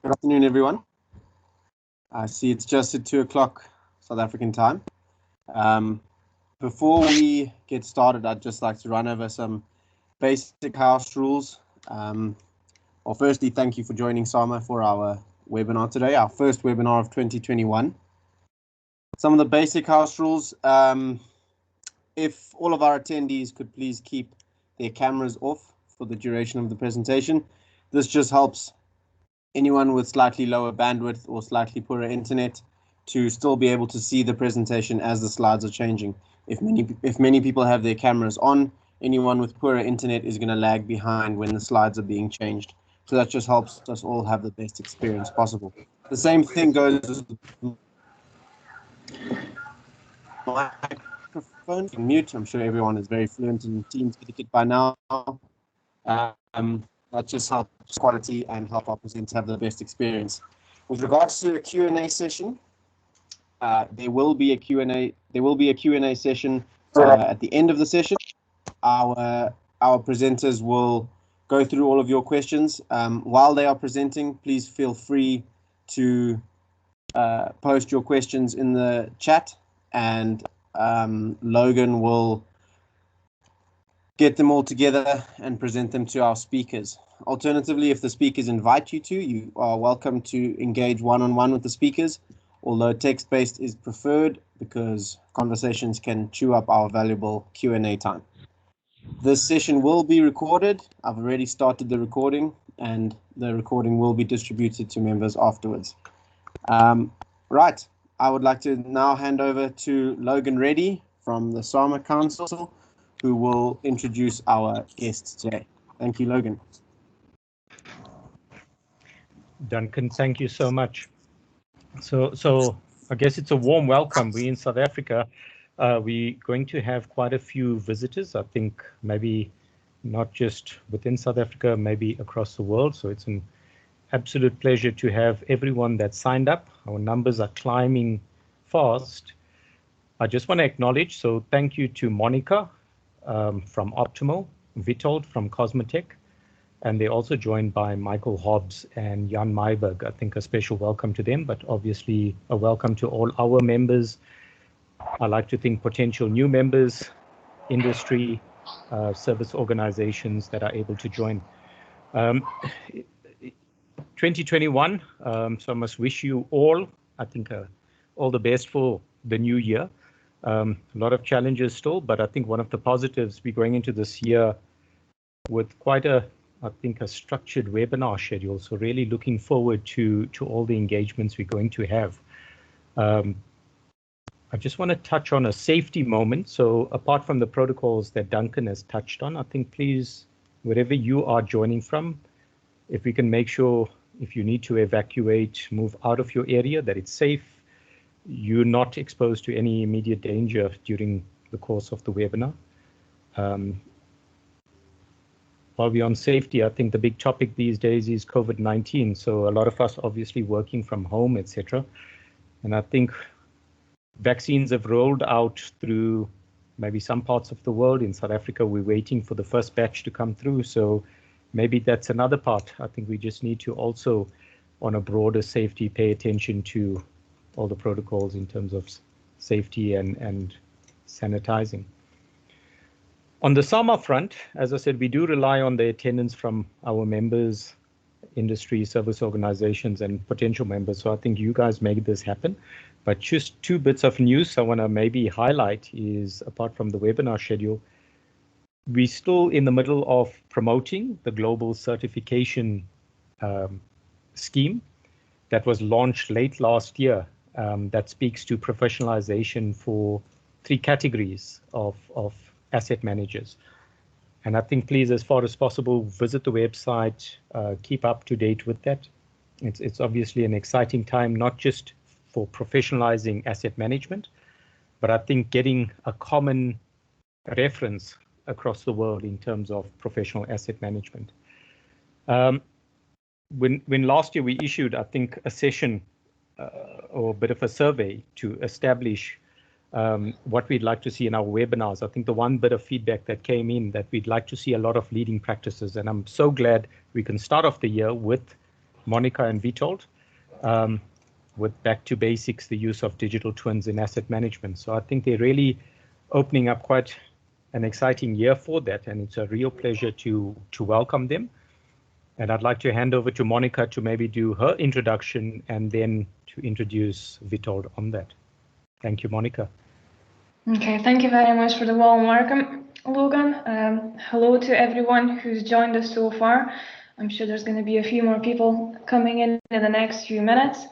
Good afternoon, everyone. I see it's just at 2 o'clock South African time. Before we get started, I'd just like to run over some basic house rules. Well, firstly, thank you for joining SAMA for our webinar today, our first webinar of 2021. Some of the basic house rules, if all of our attendees could please keep their cameras off for the duration of the presentation. This just helps anyone with slightly lower bandwidth or slightly poorer internet to still be able to see the presentation as the slides are changing. If many people have their cameras on, anyone with poorer internet is going to lag behind when the slides are being changed. So that just helps us all have the best experience possible. The same thing goes with microphone. Mute. I'm sure everyone is very fluent in Teams etiquette by now. That just helps quality and help our presenters have the best experience. With regards to a Q&A session, there will be a Q&A session at the end of the session. Our presenters will go through all of your questions. While they are presenting, please feel free to post your questions in the chat, and Logan will get them all together and present them to our speakers. Alternatively, if the speakers invite you to, you are welcome to engage one-on-one with the speakers, although text-based is preferred because conversations can chew up our valuable Q&A time. This session will be recorded. I've already started the recording, and the recording will be distributed to members afterwards. Right, I would like to now hand over to Logan Reddy from the SAMA Council, who will introduce our guests today. Thank you, Logan. Duncan, thank you so much. So I guess it's a warm welcome. We in South Africa, we're going to have quite a few visitors. I think maybe not just within South Africa, maybe across the world. So it's an absolute pleasure to have everyone that signed up. Our numbers are climbing fast. I just want to acknowledge, so thank you to Monica from Optimal, Vitold from Cosmo Tech, and they're also joined by Michael Hobbs and Jan Meiberg. I think a special welcome to them, but obviously a welcome to all our members. I like to think potential new members, industry, service organizations that are able to join. 2021, so I must wish you all, I think, all the best for the new year. A lot of challenges still, but I think one of the positives, we're going into this year with quite a structured webinar schedule. So really looking forward to all the engagements we're going to have. I just want to touch on a safety moment. So apart from the protocols that Duncan has touched on, I think please, wherever you are joining from, if we can make sure if you need to evacuate, move out of your area, that it's safe, you're not exposed to any immediate danger during the course of the webinar. While we're on safety, I think the big topic these days is COVID-19. So a lot of us obviously working from home, etc. And I think vaccines have rolled out through maybe some parts of the world. In South Africa, we're waiting for the first batch to come through. So maybe that's another part. I think we just need to also, on a broader safety, pay attention to all the protocols in terms of safety and sanitizing. On the SAMA front, as I said, we do rely on the attendance from our members, industry, service organizations, and potential members. So I think you guys made this happen. But just two bits of news I want to maybe highlight is, apart from the webinar schedule, we're still in the middle of promoting the global certification scheme that was launched late last year. That speaks to professionalization for 3 categories of asset managers. And I think please, as far as possible, visit the website, keep up to date with that. It's obviously an exciting time, not just for professionalizing asset management, but I think getting a common reference across the world in terms of professional asset management. When last year we issued, I think, a session or a bit of a survey to establish what we'd like to see in our webinars. I think the one bit of feedback that came in that we'd like to see a lot of leading practices, and I'm so glad we can start off the year with Monica and Witold, with back to basics, the use of digital twins in asset management. So I think they're really opening up quite an exciting year for that, and it's a real pleasure to welcome them. And I'd like to hand over to Monica to maybe do her introduction and then to introduce Witold on that. Thank you, Monica. Okay, thank you very much for the warm welcome, Logan. Hello to everyone who's joined us so far. I'm sure there's going to be a few more people coming in the next few minutes.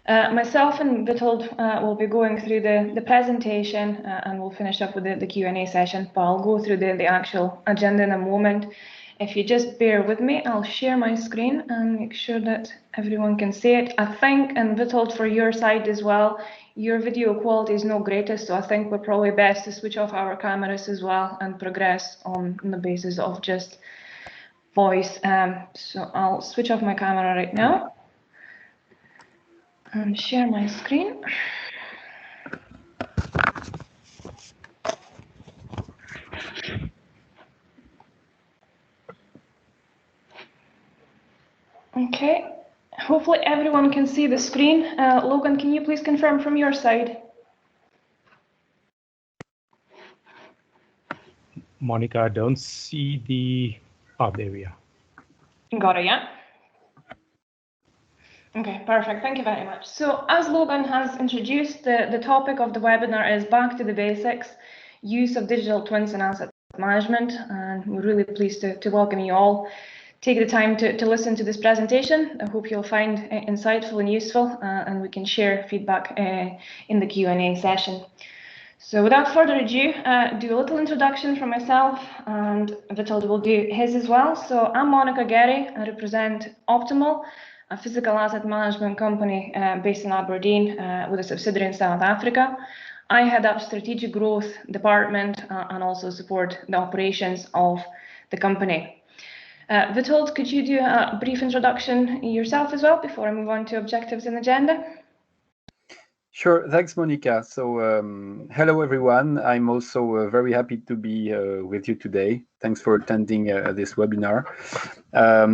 Myself and Witold will be going through the presentation and we'll finish up with the Q&A session. But I'll go through the actual agenda in a moment. If you just bear with me, I'll share my screen and make sure that everyone can see it. I think, and Witold, for your side as well, your video quality is no greatest, so I think we're probably best to switch off our cameras as well and progress on the basis of just voice. So I'll switch off my camera right now and share my screen. Okay, hopefully everyone can see the screen. Logan, can you please confirm from your side? Monica, I don't see the, oh, there we are. Got it, yeah? Okay, perfect, thank you very much. So as Logan has introduced, the topic of the webinar is Back to the Basics, Use of Digital Twins in Asset Management, and we're really pleased to welcome you all. Take the time to listen to this presentation. I hope you'll find it insightful and useful, and we can share feedback in the Q&A session. So without further ado, do a little introduction from myself, and Witold will do his as well. So I'm Monica Gary. I represent Optimal, a physical asset management company based in Aberdeen with a subsidiary in South Africa. I head up strategic growth department and also support the operations of the company. Witold, could you do a brief introduction yourself as well before I move on to objectives and agenda? Sure, thanks, Monica. So hello, everyone. I'm also very happy to be with you today. Thanks for attending this webinar.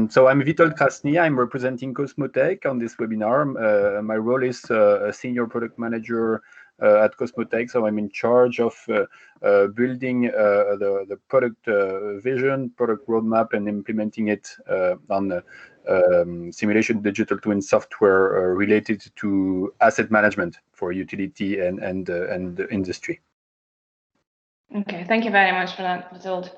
So I'm Witold Krasny. I'm representing Cosmo Tech on this webinar. My role is a senior product manager at Cosmo Tech. So I'm in charge of building the product vision, product roadmap, and implementing it on simulation digital twin software related to asset management for utility and industry. Okay, thank you very much for that, Witold.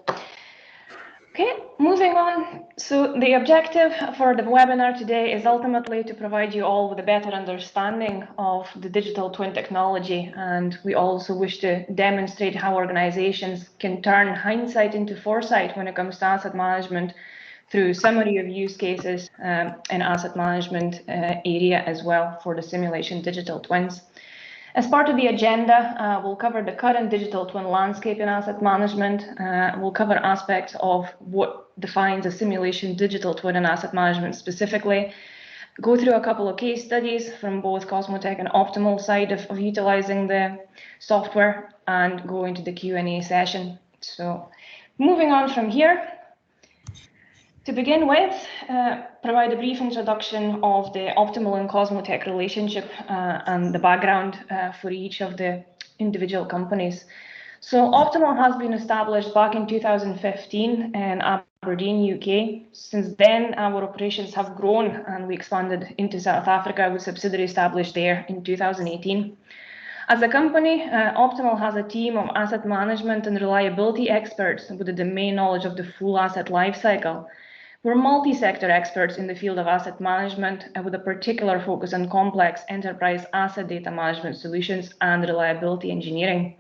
Okay, moving on. So the objective for the webinar today is ultimately to provide you all with a better understanding of the digital twin technology, and we also wish to demonstrate how organizations can turn hindsight into foresight when it comes to asset management through summary of use cases in asset management area as well for the simulation digital twins. As part of the agenda, we'll cover the current digital twin landscape in asset management. We'll cover aspects of what defines a simulation digital twin in asset management specifically, go through a couple of case studies from both Cosmo Tech and Optimal side of utilizing the software, and go into the Q&A session. So moving on from here, to begin with, provide a brief introduction of the Optimal and Cosmo Tech relationship and the background for each of the individual companies. So Optimal has been established back in 2015 in Aberdeen, UK. Since then, our operations have grown and we expanded into South Africa with subsidiary established there in 2018. As a company, Optimal has a team of asset management and reliability experts with the domain knowledge of the full asset lifecycle. We're multi-sector experts in the field of asset management with a particular focus on complex enterprise asset data management solutions and reliability engineering.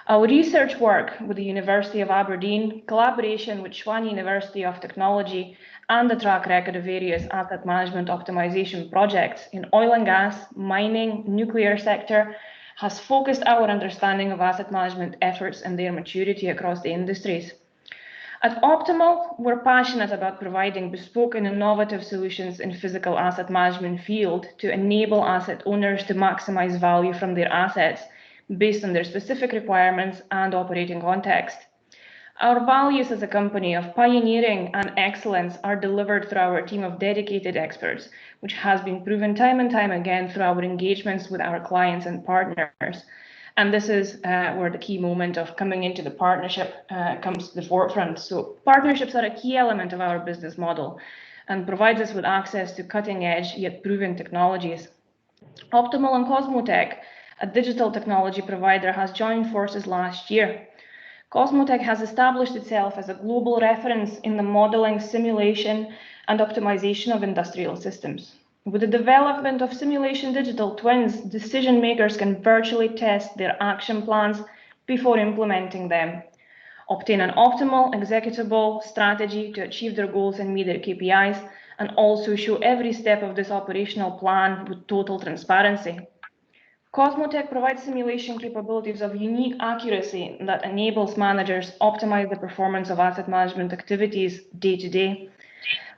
Our research work with the University of Aberdeen, collaboration with Tshwane University of Technology, and the track record of various asset management optimization projects in oil and gas, mining, nuclear sector has focused our understanding of asset management efforts and their maturity across the industries. At Optimal, we're passionate about providing bespoke and innovative solutions in physical asset management field to enable asset owners to maximize value from their assets based on their specific requirements and operating context. Our values as a company of pioneering and excellence are delivered through our team of dedicated experts, which has been proven time and time again through our engagements with our clients and partners. And this is where the key moment of coming into the partnership comes to the forefront. So partnerships are a key element of our business model and provides us with access to cutting edge yet proven technologies. Optimal and Cosmo Tech, a digital technology provider, has joined forces last year. Cosmo Tech has established itself as a global reference in the modeling, simulation, and optimization of industrial systems. With the development of simulation digital twins, decision makers can virtually test their action plans before implementing them, obtain an optimal executable strategy to achieve their goals and meet their KPIs, and also show every step of this operational plan with total transparency. Cosmo Tech provides simulation capabilities of unique accuracy that enables managers optimize the performance of asset management activities day to day.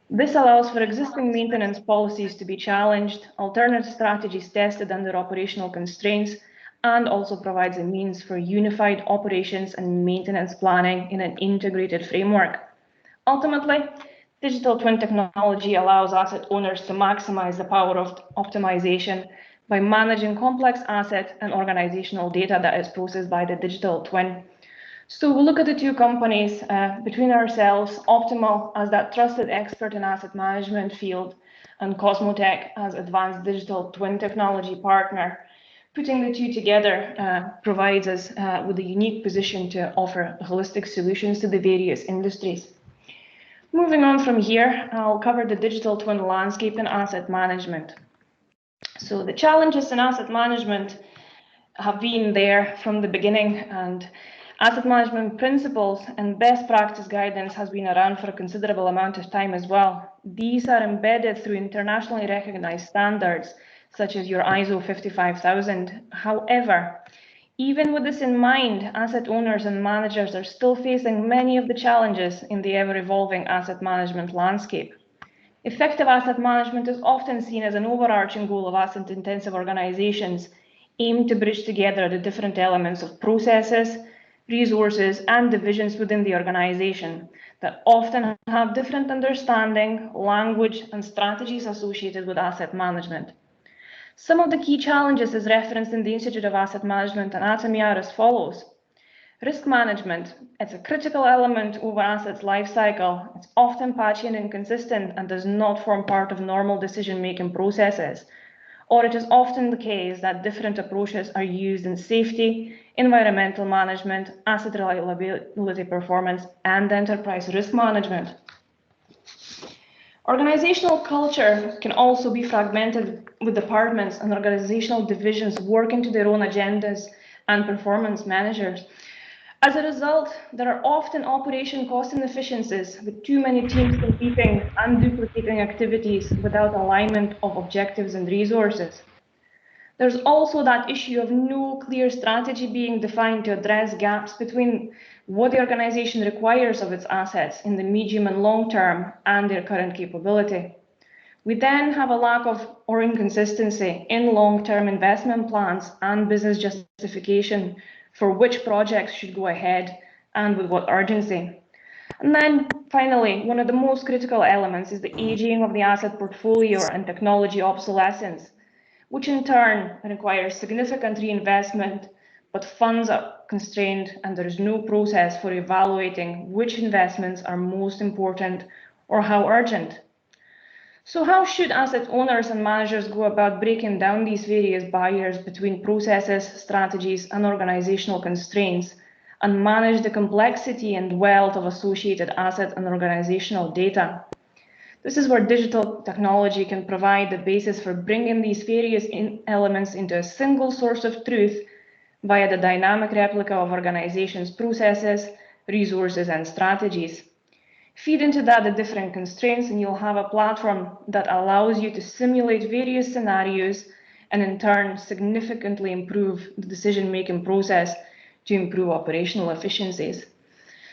This allows for existing maintenance policies to be challenged, alternate strategies tested under operational constraints, and also provides a means for unified operations and maintenance planning in an integrated framework. Ultimately, digital twin technology allows asset owners to maximize the power of optimization by managing complex asset and organizational data that is processed by the digital twin. So we'll look at the two companies between ourselves, Optimal as that trusted expert in asset management field, and Cosmo Tech as advanced digital twin technology partner. Putting the two together provides us with a unique position to offer holistic solutions to the various industries. Moving on from here, I'll cover the digital twin landscape in asset management. So the challenges in asset management have been there from the beginning, and asset management principles and best practice guidance has been around for a considerable amount of time as well. These are embedded through internationally recognized standards, such as your ISO 55000. However, even with this in mind, asset owners and managers are still facing many of the challenges in the ever-evolving asset management landscape. Effective asset management is often seen as an overarching goal of asset-intensive organizations aimed to bridge together the different elements of processes, resources, and divisions within the organization that often have different understanding, language, and strategies associated with asset management. Some of the key challenges as referenced in the Institute of Asset Management Anatomy are as follows. Risk management, it's a critical element over assets life cycle. It's often patchy and inconsistent and does not form part of normal decision-making processes. Or it is often the case that different approaches are used in safety, environmental management, asset reliability performance, and enterprise risk management. Organizational culture can also be fragmented with departments and organizational divisions working to their own agendas and performance managers. As a result, there are often operation cost inefficiencies with too many teams competing and duplicating activities without alignment of objectives and resources. There's also that issue of no clear strategy being defined to address gaps between what the organization requires of its assets in the medium and long term and their current capability. We then have a lack of or inconsistency in long-term investment plans and business justification for which projects should go ahead and with what urgency. And then finally, one of the most critical elements is the aging of the asset portfolio and technology obsolescence, which in turn requires significant reinvestment, but funds are constrained and there is no process for evaluating which investments are most important or how urgent. So how should asset owners and managers go about breaking down these various barriers between processes, strategies, and organizational constraints, and manage the complexity and wealth of associated asset and organizational data? This is where digital technology can provide the basis for bringing these various elements into a single source of truth via the dynamic replica of organizations' processes, resources, and strategies. Feed into that the different constraints and you'll have a platform that allows you to simulate various scenarios and in turn significantly improve the decision-making process to improve operational efficiencies.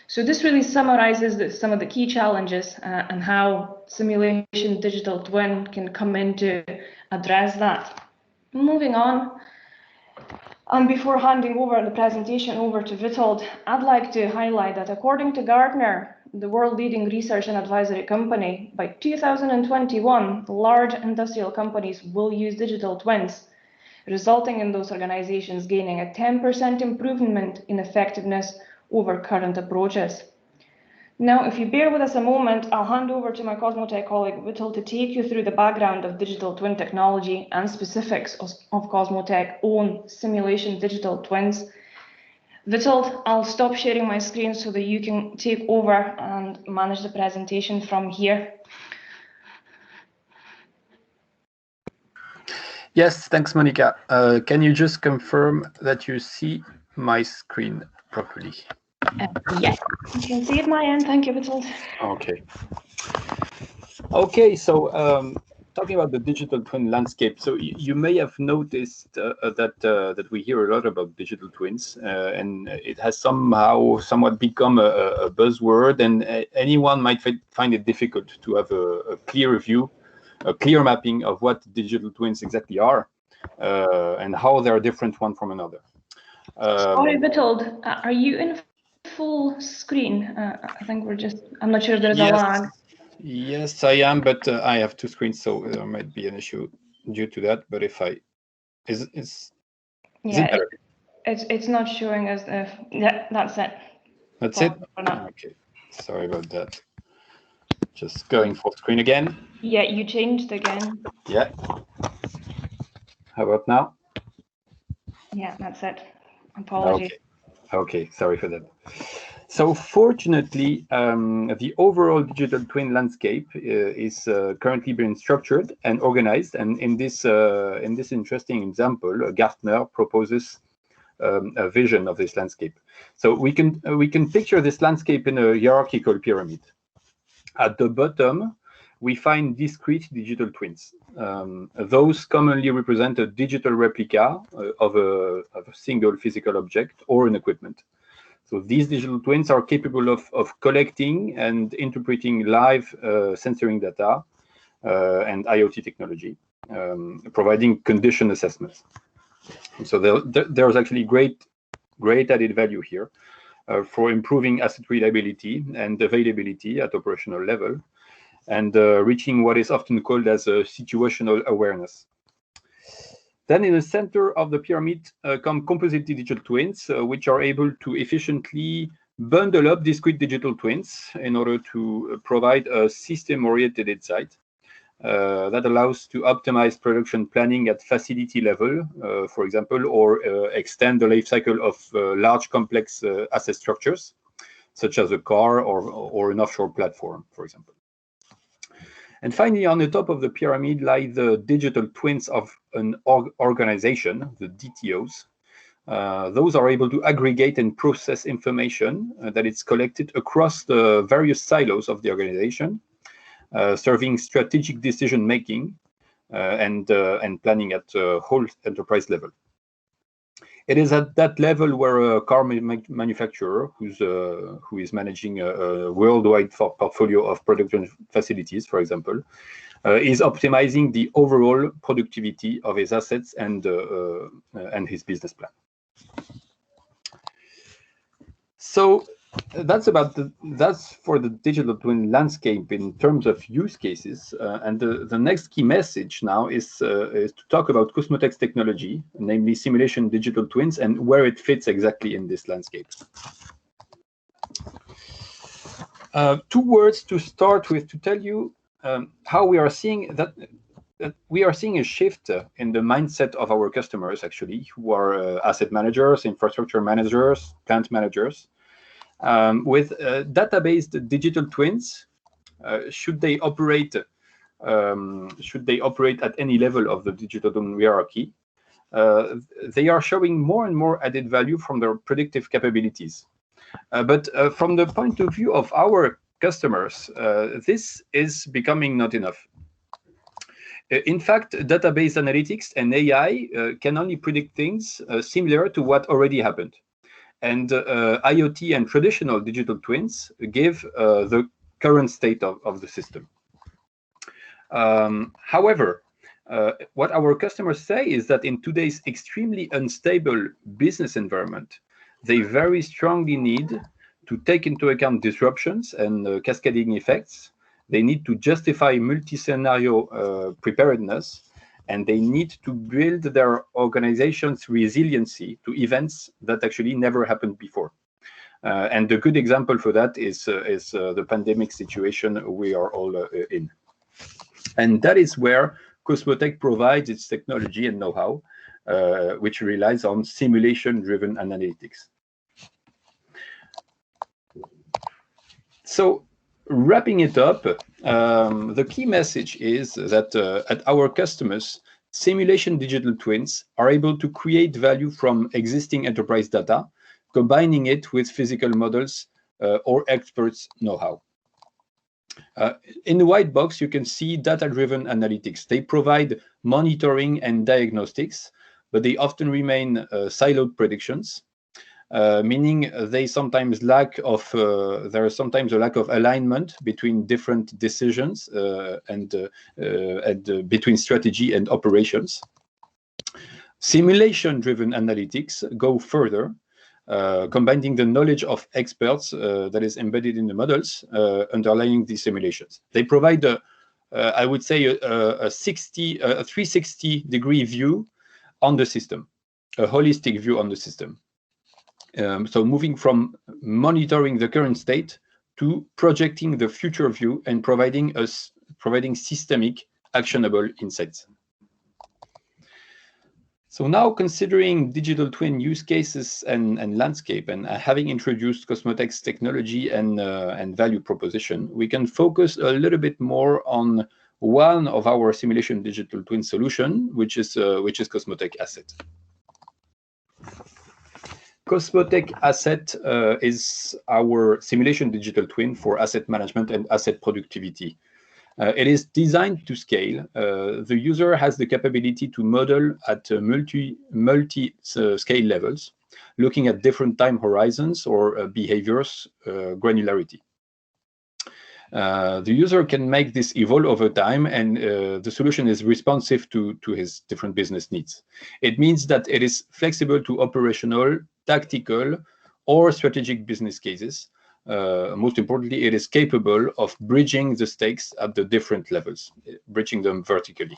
So this really summarizes some of the key challenges and how simulation digital twin can come in to address that. Moving on, And before handing over the presentation over to Witold, I'd like to highlight that according to Gartner, the world-leading research and advisory company, by 2021, large industrial companies will use digital twins, resulting in those organizations gaining a 10% improvement in effectiveness over current approaches. Now, if you bear with us a moment, I'll hand over to my Cosmo Tech colleague, Witold, to take you through the background of digital twin technology and specifics of Cosmo Tech's own simulation digital twins. Witold, I'll stop sharing my screen so that you can take over and manage the presentation from here. Yes, thanks, Monica. Can you just confirm that you see my screen properly? Yes, I can see it my end. Thank you, Witold. Okay. Okay, so talking about the digital twin landscape, so you may have noticed that we hear a lot about digital twins, and it has somewhat become a buzzword, and anyone might find it difficult to have a clear view, a clear mapping of what digital twins exactly are, and how they are different one from another. Sorry, Witold, are you in full screen? I think I'm not sure there's a lag. Yes, I am, but I have two screens, so there might be an issue due to that. But if is it better? It's not showing us if, yeah, that's it. That's it? Okay, sorry about that. Just going full screen again. Yeah, you changed again. Yeah. How about now? Yeah, that's it. Apologies. Okay, sorry for that. So fortunately, the overall digital twin landscape is currently being structured and organized. And in this interesting example, Gartner proposes a vision of this landscape. So we can picture this landscape in a hierarchical pyramid. At the bottom, we find discrete digital twins. Those commonly represent a digital replica of a single physical object or an equipment. So these digital twins are capable of collecting and interpreting live sensoring data and IoT technology, providing condition assessments. So there's actually great added value here for improving asset reliability and availability at operational level, and reaching what is often called as a situational awareness. Then in the center of the pyramid come composite digital twins, which are able to efficiently bundle up discrete digital twins in order to provide a system-oriented insight that allows to optimize production planning at facility level, for example, or extend the life cycle of large complex asset structures, such as a car or an offshore platform, for example. And finally, on the top of the pyramid lie the digital twins of an organization, the DTOs. Those are able to aggregate and process information that is collected across the various silos of the organization, serving strategic decision-making and planning at a whole enterprise level. It is at that level where a car manufacturer who is managing a worldwide portfolio of production facilities, for example, is optimizing the overall productivity of his assets and his business plan. So that's for the digital twin landscape in terms of use cases. And the next key message now is to talk about Cosmo Tech's technology, namely simulation digital twins, and where it fits exactly in this landscape. Two words to start with to tell you how we are seeing that we are seeing a shift in the mindset of our customers, actually, who are asset managers, infrastructure managers, plant managers. With database digital twins, should they operate at any level of the digital twin hierarchy, they are showing more and more added value from their predictive capabilities. But from the point of view of our customers, this is becoming not enough. In fact, database analytics and AI can only predict things similar to what already happened. And IoT and traditional digital twins give the current state of the system. However, what our customers say is that in today's extremely unstable business environment, they very strongly need to take into account disruptions and cascading effects. They need to justify multi-scenario preparedness, and they need to build their organization's resiliency to events that actually never happened before. And a good example for that is the pandemic situation we are all in. And that is where Cosmo Tech provides its technology and know-how, which relies on simulation-driven analytics. So, wrapping it up, the key message is that at our customers, simulation digital twins are able to create value from existing enterprise data, combining it with physical models or experts' know-how. In the white box, you can see data-driven analytics. They provide monitoring and diagnostics, but they often remain siloed predictions, meaning they sometimes there is sometimes a lack of alignment between different decisions and between strategy and operations. Simulation-driven analytics go further, combining the knowledge of experts that is embedded in the models underlying these simulations. They provide, I would say, a 360-degree view on the system, a holistic view on the system. So moving from monitoring the current state to projecting the future view and providing systemic, actionable insights. So now, considering digital twin use cases and landscape, and having introduced Cosmo Tech's technology and value proposition, we can focus a little bit more on one of our simulation digital twin solution, which is Cosmo Tech Asset. Cosmo Tech Asset is our simulation digital twin for asset management and asset productivity. It is designed to scale. The user has the capability to model at multi-scale levels, looking at different time horizons or behaviors granularity. The user can make this evolve over time, and the solution is responsive to his different business needs. It means that it is flexible to operational, tactical, or strategic business cases. Most importantly, it is capable of bridging the stakes at the different levels, bridging them vertically.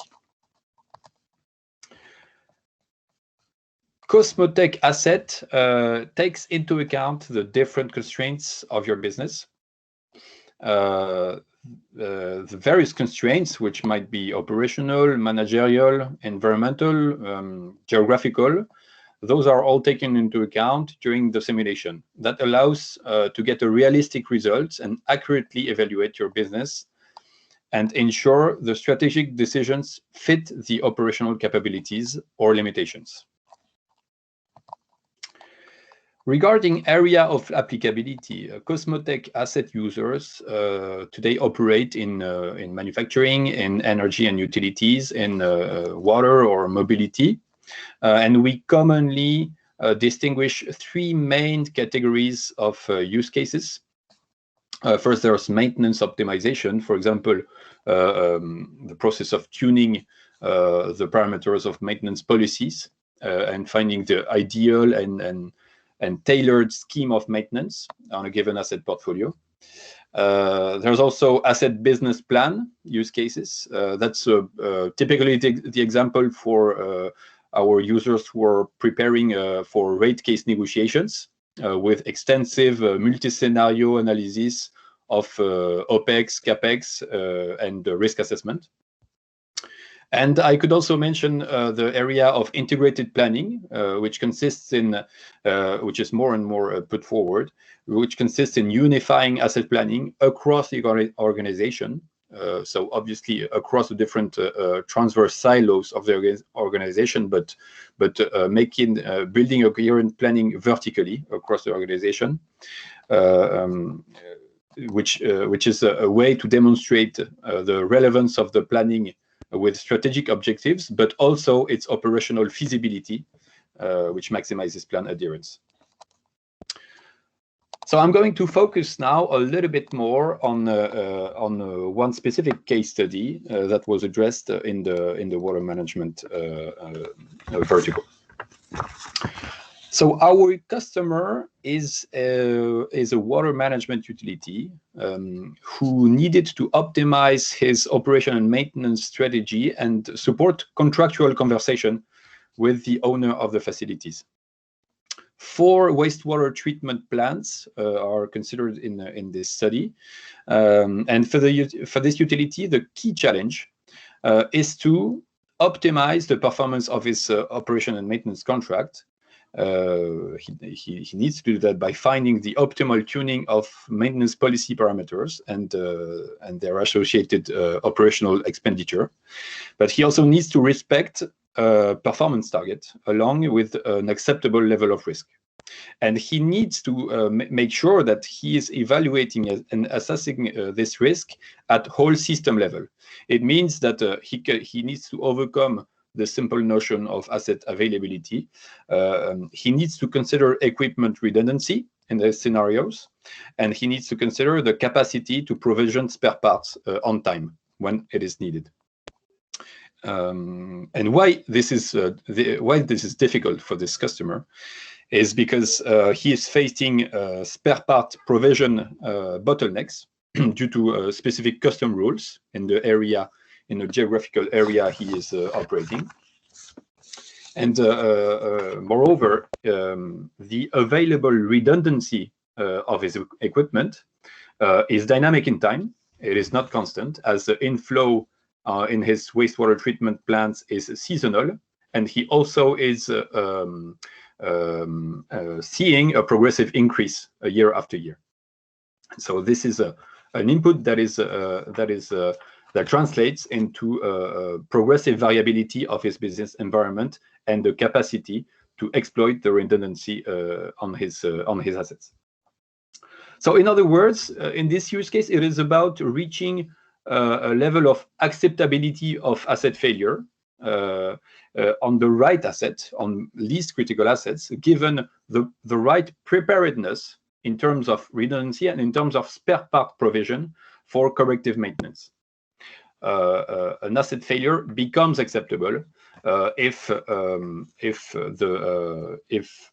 Cosmo Tech Asset takes into account the different constraints of your business. The various constraints, which might be operational, managerial, environmental, geographical, those are all taken into account during the simulation. That allows to get a realistic results and accurately evaluate your business and ensure the strategic decisions fit the operational capabilities or limitations. Regarding area of applicability, Cosmo Tech Asset users today operate in manufacturing, in energy and utilities, in water or mobility. And we commonly distinguish three main categories of use cases. First, there's maintenance optimization, for example, the process of tuning the parameters of maintenance policies and finding the ideal and tailored scheme of maintenance on a given asset portfolio. There's also asset business plan use cases. That's typically the example for our users who are preparing for rate case negotiations with extensive multi-scenario analysis of OPEX, CAPEX, and risk assessment. And I could also mention the area of integrated planning, which consists in, which is more and more put forward, which consists in unifying asset planning across the organization. So obviously across the different transverse silos of the organization, but building a coherent planning vertically across the organization, which is a way to demonstrate the relevance of the planning with strategic objectives, but also its operational feasibility, which maximizes plan adherence. So I'm going to focus now a little bit more on one specific case study that was addressed in the water management vertical. So our customer is a water management utility who needed to optimize his operation and maintenance strategy and support contractual conversation with the owner of the facilities. 4 wastewater treatment plants are considered in this study, and for this utility, the key challenge is to optimize the performance of his operation and maintenance contract. He needs to do that by finding the optimal tuning of maintenance policy parameters and their associated operational expenditure. But he also needs to respect a performance target along with an acceptable level of risk. And he needs to make sure that he is evaluating and assessing this risk at whole system level. It means that he needs to overcome the simple notion of asset availability. He needs to consider equipment redundancy in the scenarios, and he needs to consider the capacity to provision spare parts on time when it is needed. And why this is difficult for this customer is because he is facing spare part provision bottlenecks due to specific custom rules in the area, in the geographical area he is operating. And moreover, the available redundancy of his equipment is dynamic in time. It is not constant, as the inflow in his wastewater treatment plants is seasonal, and he also is seeing a progressive increase year after year. So this is an input that translates into progressive variability of his business environment and the capacity to exploit the redundancy on his assets. So in other words, in this use case, it is about reaching a level of acceptability of asset failure on the right asset, on least critical assets, given the right preparedness in terms of redundancy and in terms of spare part provision for corrective maintenance. An asset failure becomes acceptable if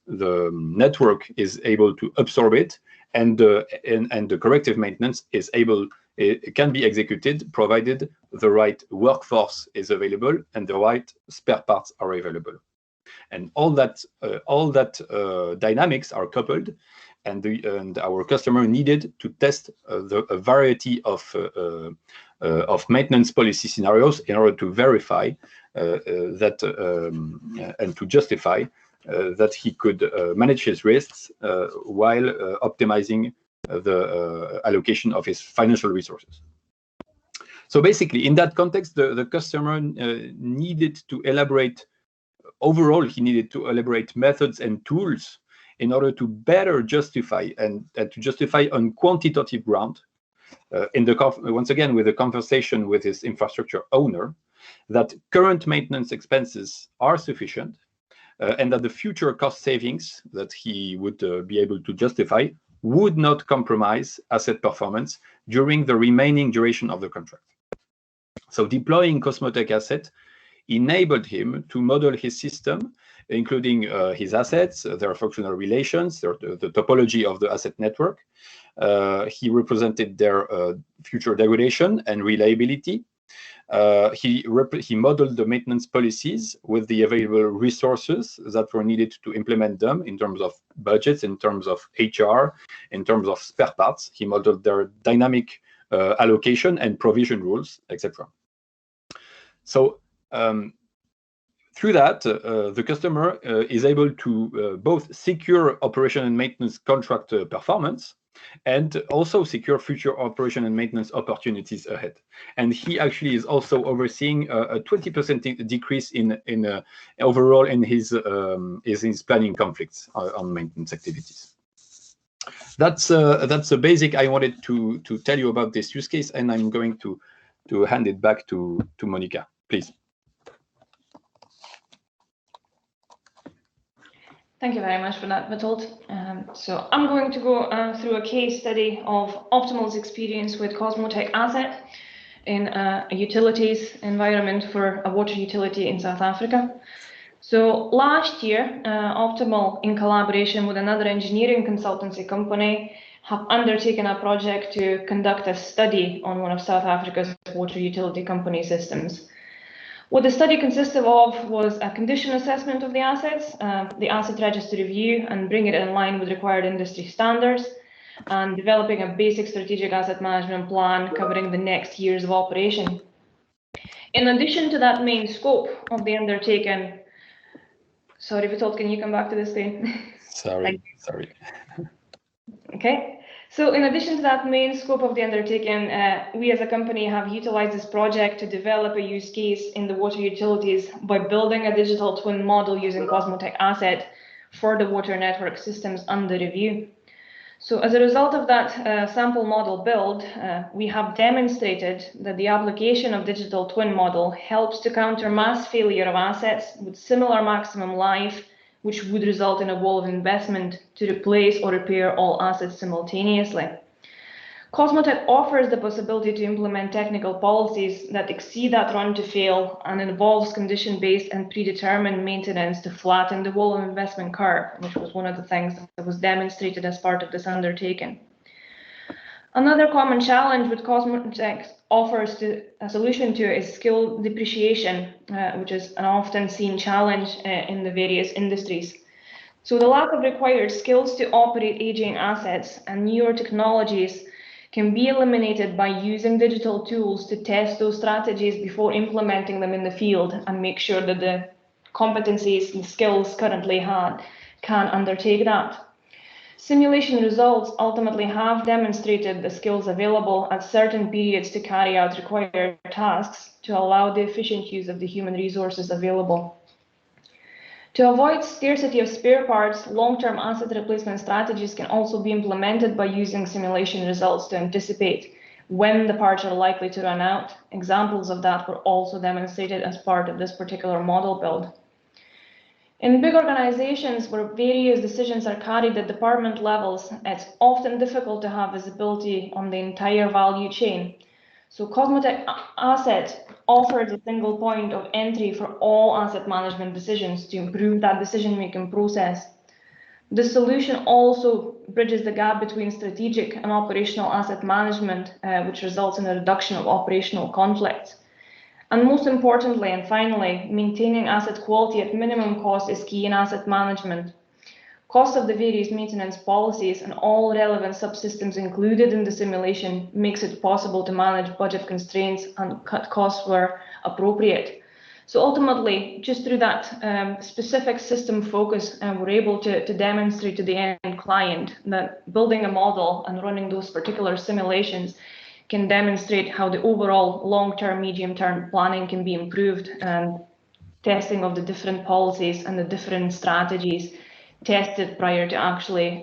the network is able to absorb it, and the corrective maintenance is able. It can be executed provided the right workforce is available and the right spare parts are available, and all that dynamics are coupled, and our customer needed to test a variety of maintenance policy scenarios in order to verify that and to justify that he could manage his risks while optimizing the allocation of his financial resources. So basically, in that context, the customer needed to elaborate. Overall, he needed to elaborate methods and tools in order to better justify and to justify on quantitative ground, once again with a conversation with his infrastructure owner, that current maintenance expenses are sufficient, and that the future cost savings that he would be able to justify would not compromise asset performance during the remaining duration of the contract. So deploying Cosmo Tech asset enabled him to model his system, including his assets, their functional relations, the topology of the asset network. He represented their future degradation and reliability. He modeled the maintenance policies with the available resources that were needed to implement them in terms of budgets, in terms of HR, in terms of spare parts. He modeled their dynamic allocation and provision rules, etc. So through that, the customer is able to both secure operation and maintenance contract performance, and also secure future operation and maintenance opportunities ahead. And he actually is also overseeing a 20% decrease in overall in his planning conflicts on maintenance activities. That's the basic I wanted to tell you about this use case, and I'm going to hand it back to Monica, please. Thank you very much for that, Vitold. So I'm going to go through a case study of Optimal's experience with Cosmo Tech asset in a utilities environment for a water utility in South Africa. So last year, Optimal, in collaboration with another engineering consultancy company, have undertaken a project to conduct a study on one of South Africa's water utility company systems. What the study consisted of was a condition assessment of the assets, the asset register review, and bring it in line with required industry standards, and developing a basic strategic asset management plan covering the next years of operation. In addition to that main scope of the undertaken, sorry, Vitold, can you come back to the screen? Sorry. Okay. So in addition to that main scope of the undertaking, we as a company have utilized this project to develop a use case in the water utilities by building a digital twin model using Cosmo Tech asset for the water network systems under review. So as a result of that sample model build, we have demonstrated that the application of digital twin model helps to counter mass failure of assets with similar maximum life, which would result in a wall of investment to replace or repair all assets simultaneously. Cosmo Tech offers the possibility to implement technical policies that exceed that run to fail and involves condition-based and predetermined maintenance to flatten the wall of investment curve, which was one of the things that was demonstrated as part of this undertaking. Another common challenge which Cosmo Tech offers a solution to is skill depreciation, which is an often seen challenge in the various industries. So the lack of required skills to operate aging assets and newer technologies can be eliminated by using digital tools to test those strategies before implementing them in the field and make sure that the competencies and skills currently had can undertake that. Simulation results ultimately have demonstrated the skills available at certain periods to carry out required tasks to allow the efficient use of the human resources available. To avoid scarcity of spare parts, long-term asset replacement strategies can also be implemented by using simulation results to anticipate when the parts are likely to run out. Examples of that were also demonstrated as part of this particular model build. In big organizations where various decisions are carried at department levels, it's often difficult to have visibility on the entire value chain. So Cosmo Tech asset offers a single point of entry for all asset management decisions to improve that decision-making process. This solution also bridges the gap between strategic and operational asset management, which results in a reduction of operational conflicts. And most importantly, and finally, maintaining asset quality at minimum cost is key in asset management. Cost of the various maintenance policies and all relevant subsystems included in the simulation makes it possible to manage budget constraints and cut costs where appropriate. So ultimately, just through that specific system focus, we're able to demonstrate to the end client that building a model and running those particular simulations can demonstrate how the overall long-term, medium-term planning can be improved, and testing of the different policies and the different strategies tested prior to actually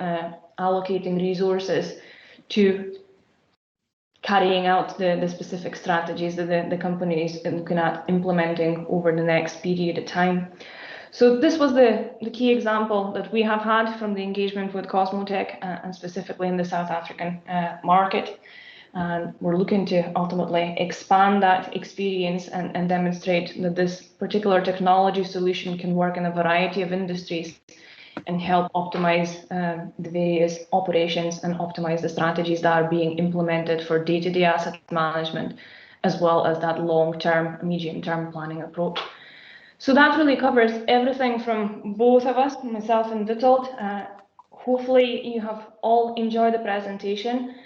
allocating resources to carrying out the specific strategies that the company is looking at implementing over the next period of time. So this was the key example that we have had from the engagement with Cosmo Tech and specifically in the South African market. And we're looking to ultimately expand that experience and demonstrate that this particular technology solution can work in a variety of industries and help optimize the various operations and optimize the strategies that are being implemented for day-to-day asset management, as well as that long-term, medium-term planning approach. So that really covers everything from both of us, myself and Vitold. Hopefully you have all enjoyed the presentation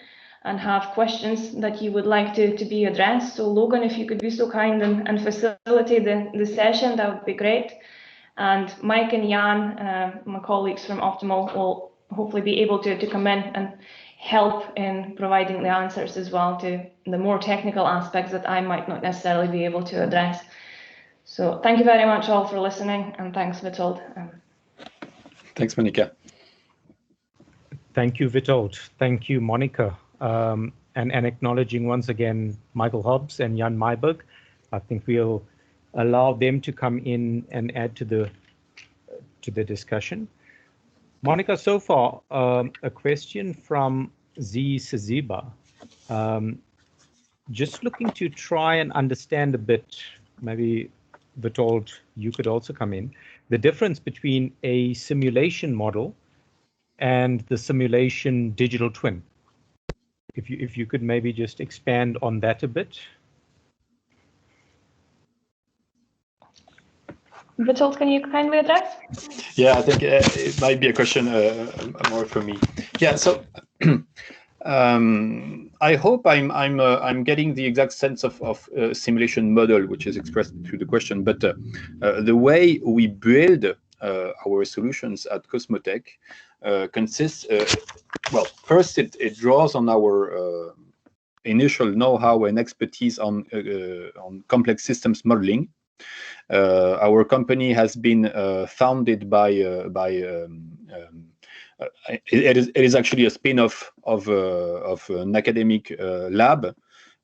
and have questions that you would like to be addressed. So Logan, if you could be so kind and facilitate the session, that would be great. And Mike and Jan, my colleagues from Optimal, will hopefully be able to come in and help in providing the answers as well to the more technical aspects that I might not necessarily be able to address. So thank you very much all for listening, and thanks, Vitold. Thanks, Monica. Thank you, Vitold. Thank you, Monica. And acknowledging once again Michael Hobbs and Jan Myburg. I think we'll allow them to come in and add to the discussion. Monica, so far, a question from Z Saziba. Just looking to try and understand a bit, maybe Vitold, you could also come in, the difference between a simulation model and the simulation digital twin. If you could maybe just expand on that a bit. Vitold, can you kindly address? Yeah, I think it might be a question more for me. Yeah, so I hope I'm getting the exact sense of simulation model, which is expressed through the question. But the way we build our solutions at Cosmo Tech consists. Well, first it draws on our initial know-how and expertise on complex systems modeling. Our company has been founded by it is actually a spin-off of an academic lab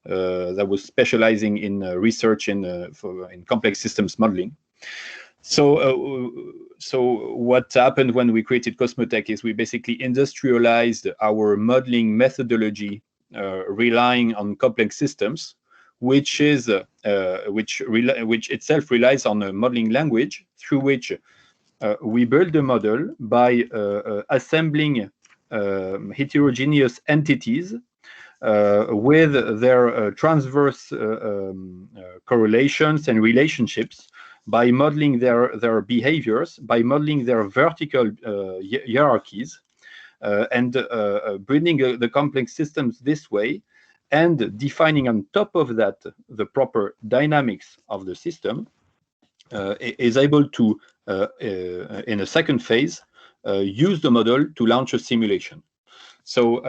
that was specializing in research in complex systems modeling. So what happened when we created Cosmo Tech is we basically industrialized our modeling methodology, relying on complex systems, which itself relies on a modeling language through which we build a model by assembling heterogeneous entities with their transverse correlations and relationships, by modeling their behaviors, by modeling their vertical hierarchies, and building the complex systems this way, and defining on top of that the proper dynamics of the system, is able to, in a second phase, use the model to launch a simulation. So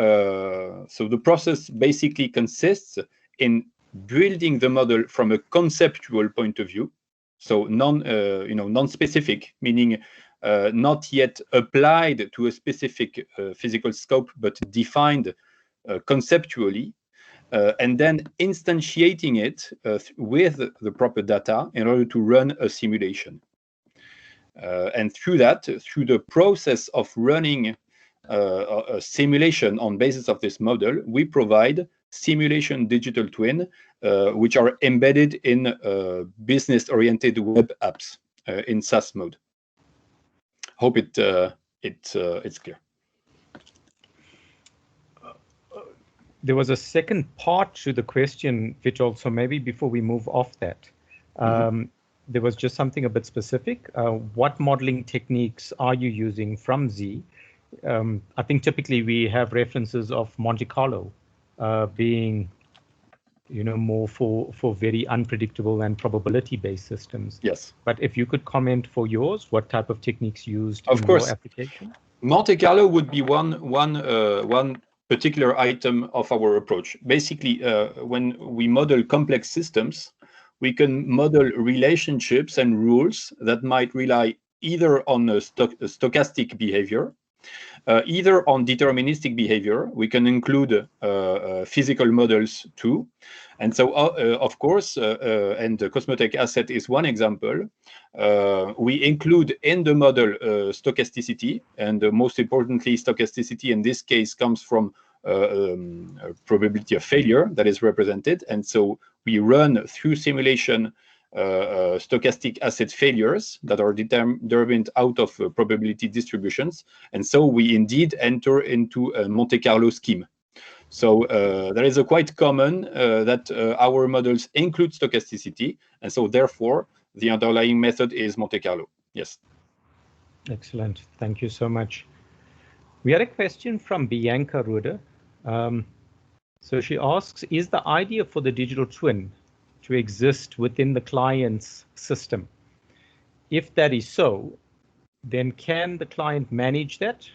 the process basically consists in building the model from a conceptual point of view, so non-specific, meaning not yet applied to a specific physical scope, but defined conceptually, and then instantiating it with the proper data in order to run a simulation. And through the process of running a simulation on basis of this model, we provide simulation digital twin, which are embedded in business-oriented web apps in SaaS mode. Hope it's clear. There was a second part to the question, Vitold, so maybe before we move off that, there was just something a bit specific. What modeling techniques are you using from Z? I think typically we have references of Monte Carlo being, more for very unpredictable and probability-based systems. Yes. But if you could comment for yours, what type of techniques used in your application? Monte Carlo would be one particular item of our approach. Basically, when we model complex systems, we can model relationships and rules that might rely either on a stochastic behavior, either on deterministic behavior. We can include physical models too. And so, of course, and the Cosmo Tech asset is one example, we include in the model stochasticity, and most importantly, stochasticity in this case comes from probability of failure that is represented. And so we run through simulation stochastic asset failures that are determined out of probability distributions. And so we indeed enter into a Monte Carlo scheme. So there is a quite common that our models include stochasticity. And so therefore, the underlying method is Monte Carlo. Yes. Excellent. Thank you so much. We had a question from Bianca Ruder. So she asks, is the idea for the digital twin to exist within the client's system? If that is so, then can the client manage that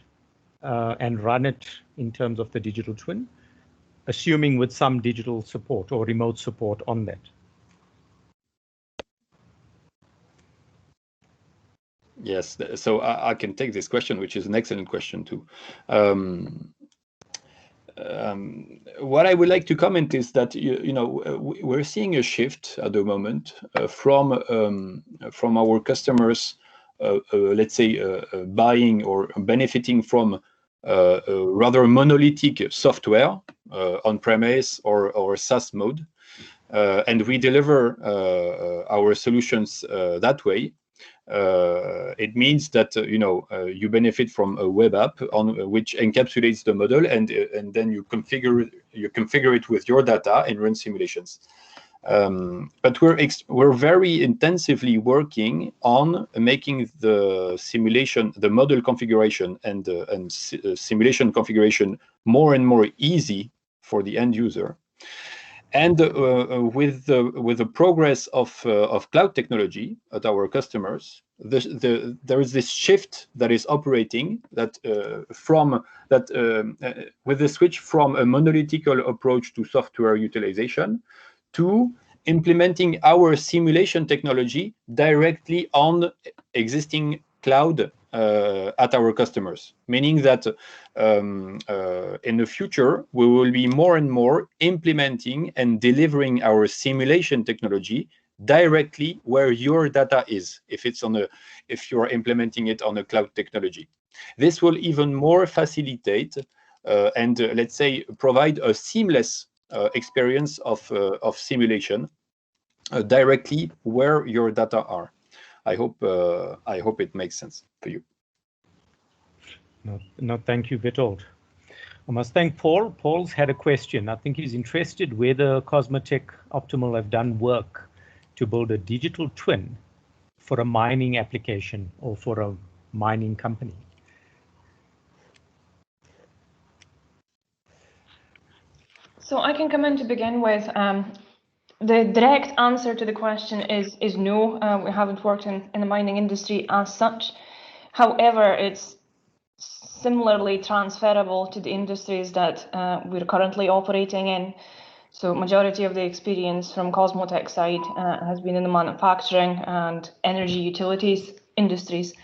and run it in terms of the digital twin, assuming with some digital support or remote support on that? Yes, so I can take this question, which is an excellent question too. What I would like to comment is that we're seeing a shift at the moment from our customers let's say, buying or benefiting from a rather monolithic software on-premise or SaaS mode, and we deliver our solutions that way. It means that you benefit from a web app on which encapsulates the model, and then you configure it with your data and run simulations. But we're very intensively working on making the simulation, the model configuration, and simulation configuration more and more easy for the end user. And with the progress of cloud technology at our customers, there is this shift that is operating that with the switch from a monolithical approach to software utilization to implementing our simulation technology directly on existing cloud at our customers, meaning that in the future we will be more and more implementing and delivering our simulation technology directly where your data is, if you are implementing it on a cloud technology. This will even more facilitate and let's say provide a seamless experience of simulation directly where your data are. I hope it makes sense for you. No, thank you, Witold. I must thank Paul. Paul's had a question. I think he's interested whether Cosmo Tech Optimal have done work to build a digital twin for a mining application or for a mining company. So I can come in to begin with. The direct answer to the question is no. We haven't worked in the mining industry as such. However, it's similarly transferable to the industries that we're currently operating in. So majority of the experience from Cosmo Tech side has been in the manufacturing and energy utilities industries.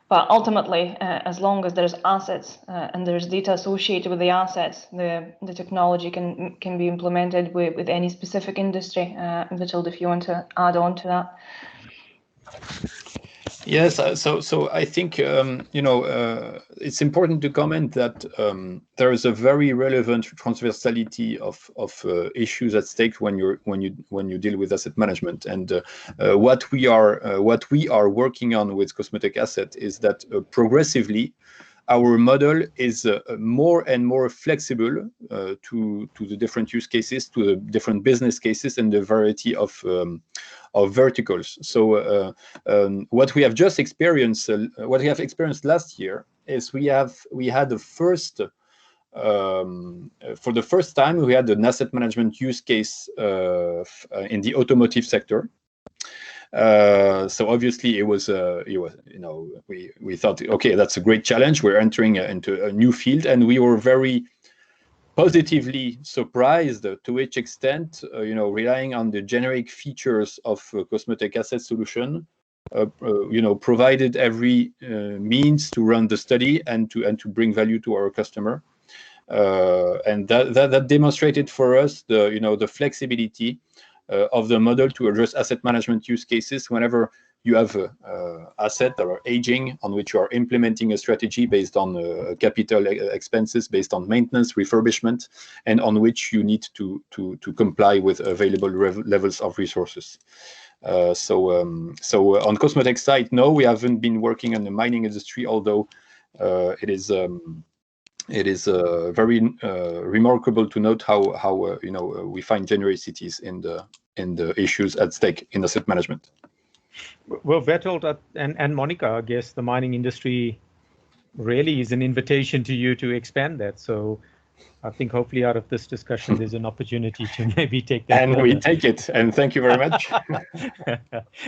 But ultimately, as long as there's assets and there's data associated with the assets, the technology can be implemented with any specific industry. Witold, if you want to add on to that. Yes, so I think it's important to comment that there is a very relevant transversality of issues at stake when you deal with asset management, and what we are working on with Cosmo Tech Asset is that progressively our model is more and more flexible to the different use cases, to the different business cases, and the variety of verticals. So what we have just experienced, what we have experienced last year, is we had the first, for the first time, we had an asset management use case in the automotive sector. So obviously it was we thought, okay, that's a great challenge. We're entering into a new field, and we were very positively surprised to which extent relying on the generic features of Cosmo Tech Asset solution provided every means to run the study and to bring value to our customer, and that demonstrated for us the flexibility of the model to address asset management use cases whenever you have assets that are aging, on which you are implementing a strategy based on capital expenses, based on maintenance, refurbishment, and on which you need to comply with available levels of resources. So on Cosmo Tech side, no, we haven't been working on the mining industry, although it is very remarkable to note how we find genericities in the issues at stake in asset management. Well, Witold and Monica, I guess the mining industry really is an invitation to you to expand that. So I think hopefully out of this discussion, there's an opportunity to maybe take that. And we take it. And thank you very much.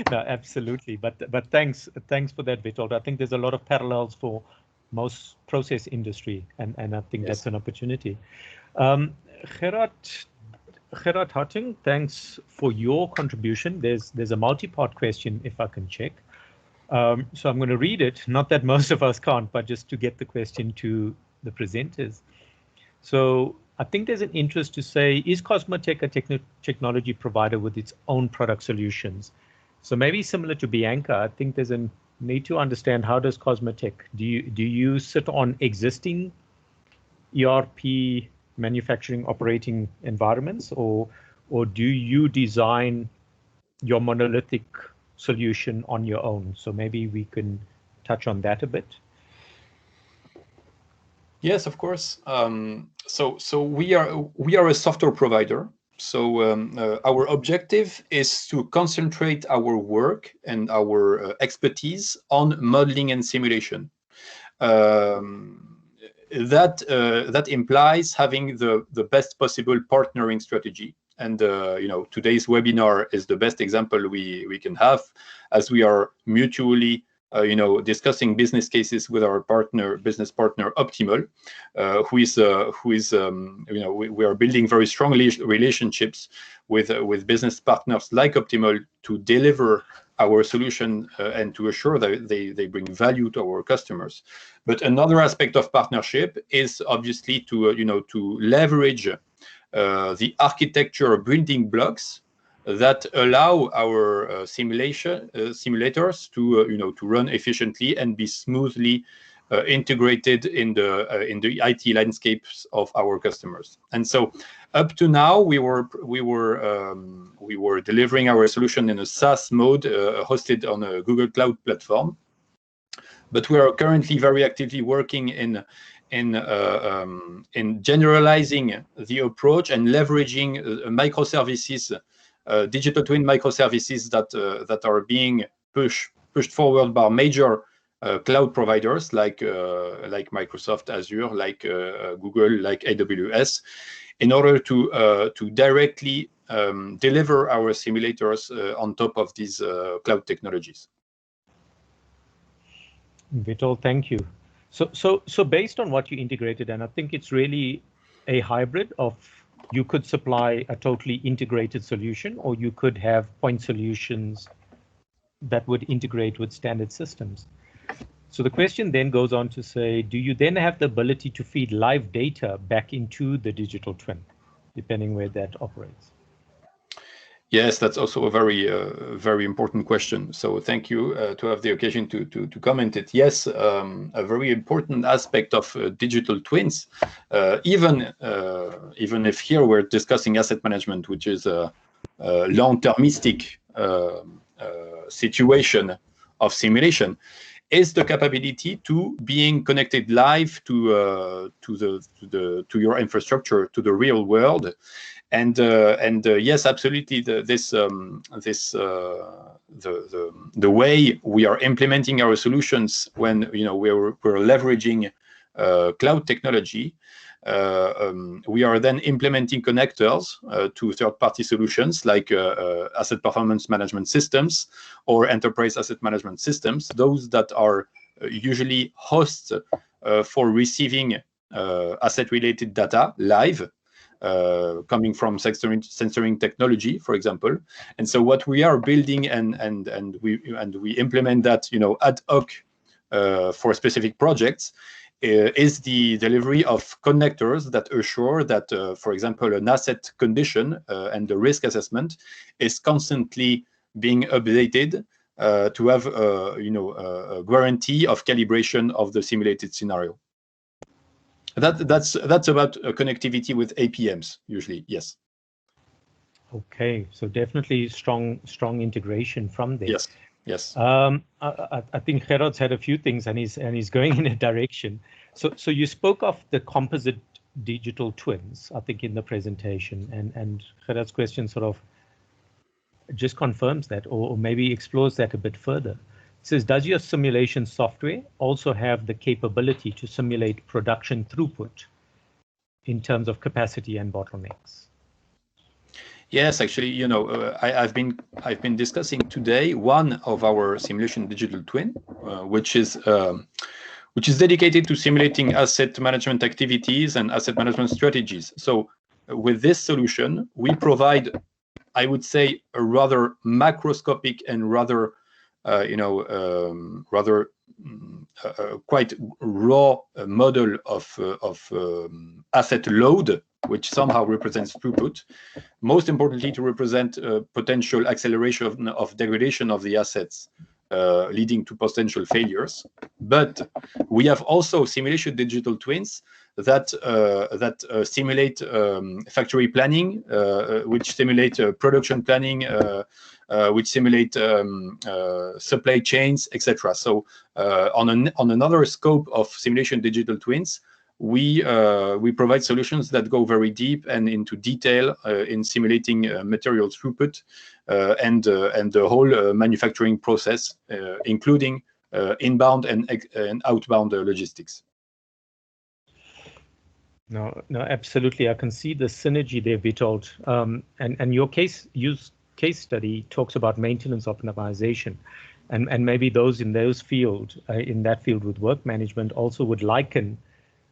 No, absolutely. But thanks for that, Witold. I think there's a lot of parallels for most process industry, and I think that's an opportunity. Gerard Harting, thanks for your contribution. There's a multi-part question, if I can check. So I'm going to read it, not that most of us can't, but just to get the question to the presenters. So I think there's an interest to say, is Cosmo Tech a technology provider with its own product solutions? So maybe similar to Bianca, I think there's an need to understand, how does Cosmo Tech, do you sit on existing ERP manufacturing operating environments, or do you design your monolithic solution on your own? So maybe we can touch on that a bit. Yes, of course. So we are a software provider. So our objective is to concentrate our work and our expertise on modeling and simulation. That implies having the best possible partnering strategy. And today's webinar is the best example we can have, as we are mutually discussing business cases with our business partner Optimal, who is we are building very strong relationships with business partners like Optimal to deliver our solution and to assure that they bring value to our customers. But another aspect of partnership is obviously to leverage the architecture building blocks that allow our simulators to run efficiently and be smoothly integrated in the IT landscapes of our customers. And so, up to now, we were delivering our solution in a SaaS mode, hosted on a Google Cloud platform. But we are currently very actively working in generalizing the approach and leveraging microservices. Digital twin microservices that are being pushed forward by major cloud providers like Microsoft Azure, like Google, like AWS, in order to directly deliver our simulators on top of these cloud technologies. Vital, thank you. So based on what you integrated, and I think it's really a hybrid of, you could supply a totally integrated solution, or you could have point solutions that would integrate with standard systems. So the question then goes on to say, do you then have the ability to feed live data back into the digital twin, depending where that operates? Yes, that's also a very important question. So thank you to have the occasion to comment it. Yes, a very important aspect of digital twins, even if here we're discussing asset management, which is a long-termistic situation of simulation, is the capability to being connected live to your infrastructure, to the real world. And yes, absolutely. The way we are implementing our solutions when we're leveraging cloud technology, we are then implementing connectors to third-party solutions like asset performance management systems or enterprise asset management systems. Those that are usually hosts for receiving asset-related data live. Coming from sensoring technology, for example. And so what we are building and we implement that ad hoc for specific projects is the delivery of connectors that assure that, for example, an asset condition and the risk assessment is constantly being updated to have a guarantee of calibration of the simulated scenario. That's about connectivity with APMs usually. Yes. Okay, so definitely strong integration from there. Yes. I think Gerard's had a few things, and he's going in a direction. So you spoke of the composite digital twins, I think, in the presentation, and Gerard's question sort of just confirms that, or maybe explores that a bit further. It says, does your simulation software also have the capability to simulate production throughput in terms of capacity and bottlenecks? Yes, actually, I've been discussing today one of our simulation digital twin, which is dedicated to simulating asset management activities and asset management strategies. So with this solution, we provide, I would say, a rather macroscopic and rather quite raw model of asset load, which somehow represents throughput. Most importantly, to represent potential acceleration of degradation of the assets leading to potential failures. But we have also simulation digital twins that simulate factory planning, which simulate production planning, which simulate supply chains, etc. So on another scope of simulation digital twins, we provide solutions that go very deep and into detail in simulating material throughput and the whole manufacturing process, including inbound and outbound logistics. No, absolutely. I can see the synergy there, Witold. And your case study talks about maintenance optimization, and maybe those in that field with work management also would liken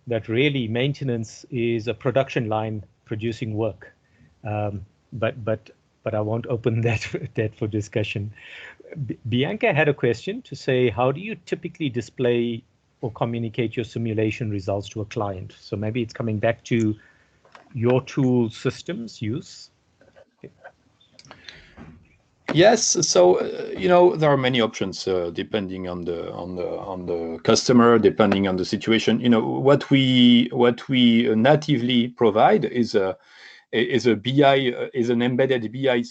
that really maintenance is a production line producing work. But I won't open that for discussion. Bianca had a question to say, how do you typically display or communicate your simulation results to a client? So maybe it's coming back to your tool systems use. Yes, so there are many options depending on the customer, depending on the situation. What we natively provide is an embedded BI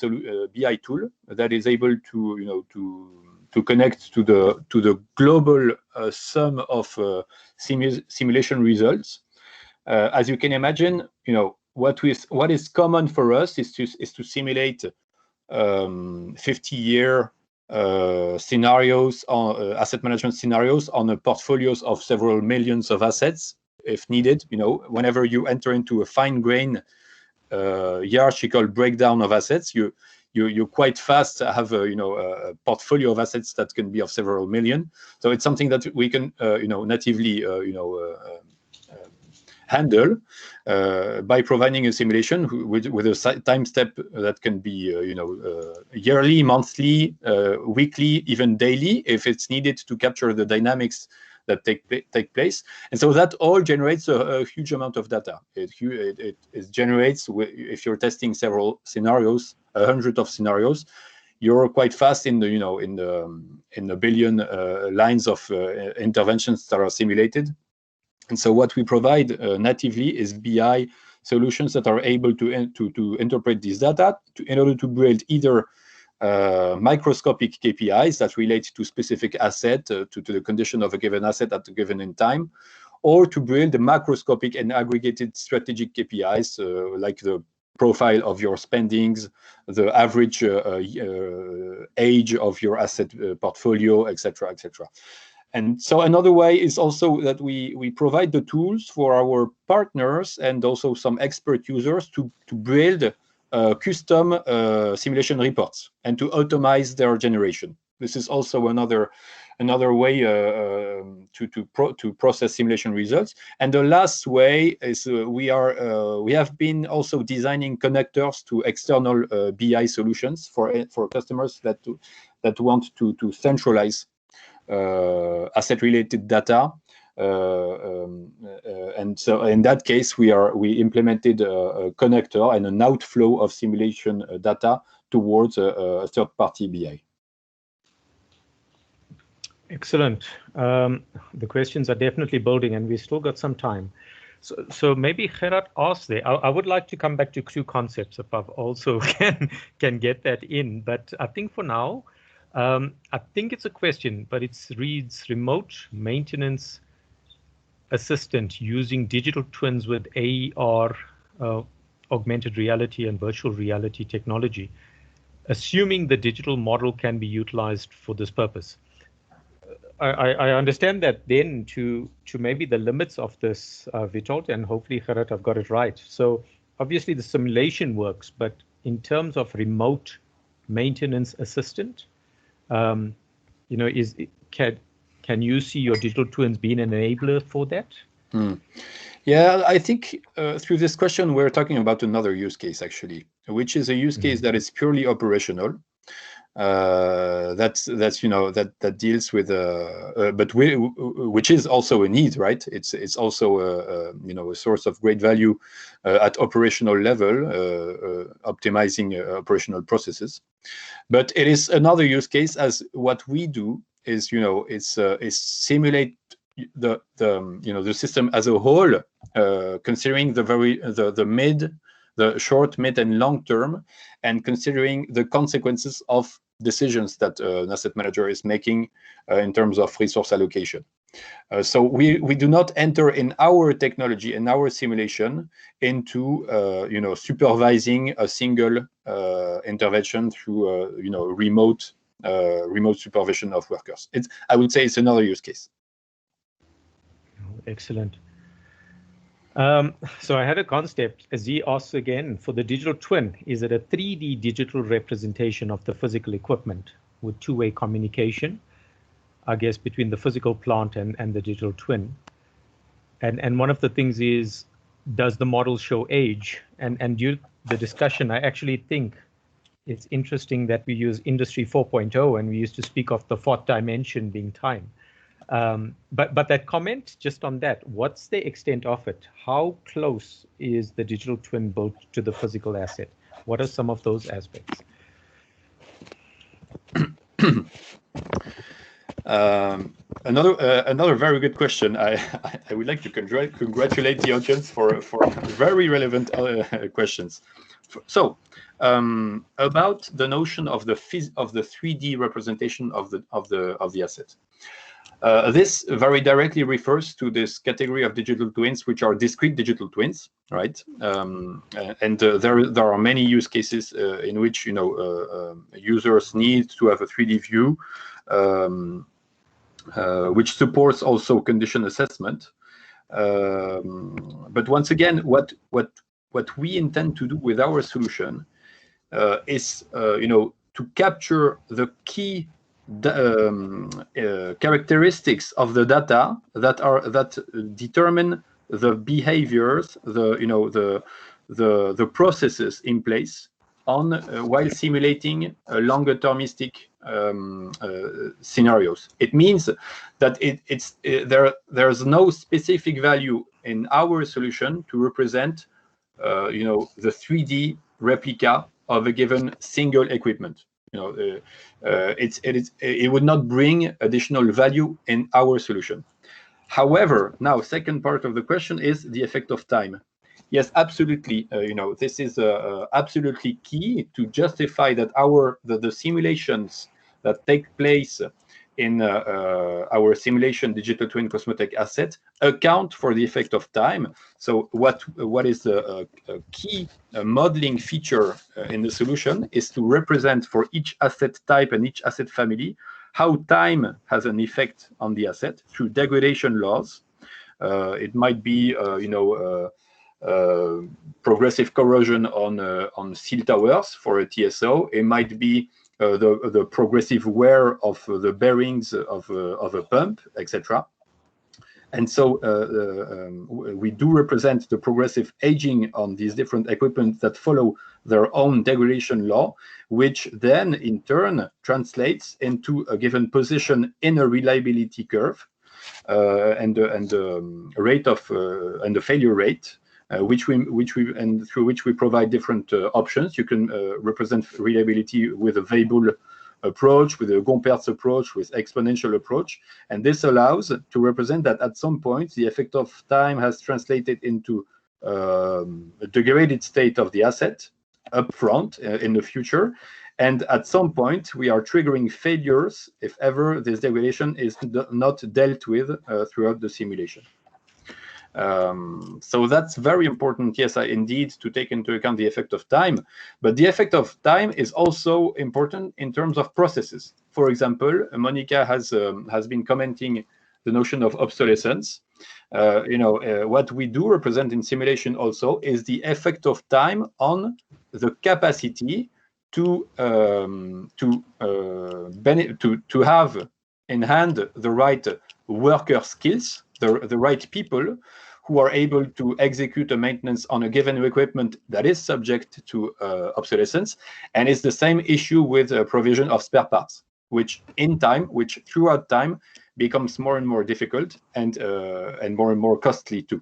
tool that is able to connect to the global sum of simulation results. As you can imagine, what is common for us is to simulate 50-year scenarios, asset management scenarios on a portfolios of several millions of assets, if needed. Whenever you enter into a fine-grained hierarchical breakdown of assets, you quite fast have a portfolio of assets that can be of several million. So it's something that we can natively handle by providing a simulation with a time step that can be yearly, monthly, weekly, even daily, if it's needed to capture the dynamics that take place. And so that all generates a huge amount of data. It generates, if you're testing several scenarios, 100 of scenarios, you're quite fast in the billion lines of interventions that are simulated. And so what we provide natively is BI solutions that are able to interpret this data in order to build either microscopic KPIs that relate to specific asset, to the condition of a given asset at a given in time, or to build the macroscopic and aggregated strategic KPIs like the profile of your spendings, the average age of your asset portfolio, etc., etc. And so another way is also that we provide the tools for our partners and also some expert users to build custom simulation reports and to automate their generation. This is also another way to process simulation results. And the last way is we have been also designing connectors to external BI solutions for customers that want to centralize asset-related data, and so in that case, we implemented a connector and an outflow of simulation data towards a third-party BI. Excellent. The questions are definitely building, and we've still got some time. So maybe Gerard asked there. I would like to come back to two concepts if I've also can get that in, but I think for now. I think it's a question, but it reads remote maintenance assistant using digital twins with AR, augmented reality and virtual reality technology, assuming the digital model can be utilized for this purpose. I understand that then to maybe the limits of this, Witold, and hopefully, Gerard, I've got it right. So obviously the simulation works, but in terms of remote maintenance assistant, can you see your digital twins being an enabler for that? Yeah, I think through this question, we're talking about another use case, actually, which is a use case that is purely operational. that's that deals with but which is also a need, right? It's also a source of great value at operational level, optimizing operational processes. But it is another use case, as what we do is is simulate the system as a whole, considering the short, mid, and long term, and considering the consequences of decisions that an asset manager is making in terms of resource allocation. So we do not enter in our technology and our simulation into supervising a single intervention through remote supervision of workers. I would say it's another use case. Excellent. So I had a concept. Z asks again, for the digital twin, is it a 3D digital representation of the physical equipment with two-way communication, I guess, between the physical plant and the digital twin? And one of the things is, does the model show age? And due to the discussion, I actually think it's interesting that we use Industry 4.0, and we used to speak of the fourth dimension being time. But that comment, just on that, what's the extent of it? How close is the digital twin built to the physical asset? What are some of those aspects? Another very good question. I would like to congratulate the audience for very relevant questions. So about the notion of the 3D representation of the asset. This very directly refers to this category of digital twins, which are discrete digital twins, right? And there are many use cases in which users need to have a 3D view, which supports also condition assessment. But once again, what we intend to do with our solution is to capture the key characteristics of the data that determine the behaviors, the processes in place while simulating longer termistic scenarios. It means that there's no specific value in our solution to represent the 3D replica of a given single equipment. It would not bring additional value in our solution. However, now second part of the question is the effect of time. Yes, absolutely. This is absolutely key to justify that the simulations that take place in our simulation digital twin Cosmo Tech asset account for the effect of time. So what is the key modeling feature in the solution is to represent for each asset type and each asset family how time has an effect on the asset through degradation laws. It might be progressive corrosion on steel towers for a TSO. It might be the progressive wear of the bearings of a pump, etc. And so we do represent the progressive aging on these different equipment that follow their own degradation law, which then in turn translates into a given position in a reliability curve and rate of and the failure rate. Through which we provide different options. You can represent reliability with a Weibull approach, with a Gompertz approach, with exponential approach, and this allows to represent that at some point the effect of time has translated into a degraded state of the asset up front in the future, and at some point we are triggering failures if ever this degradation is not dealt with throughout the simulation. So that's very important, yes, indeed, to take into account the effect of time. But the effect of time is also important in terms of processes. For example, Monica has been commenting the notion of obsolescence. What we do represent in simulation also is the effect of time on the capacity to have in hand the right worker skills, the right people who are able to execute a maintenance on a given equipment that is subject to obsolescence. And it's the same issue with provision of spare parts, which throughout time becomes more and more difficult and more costly too.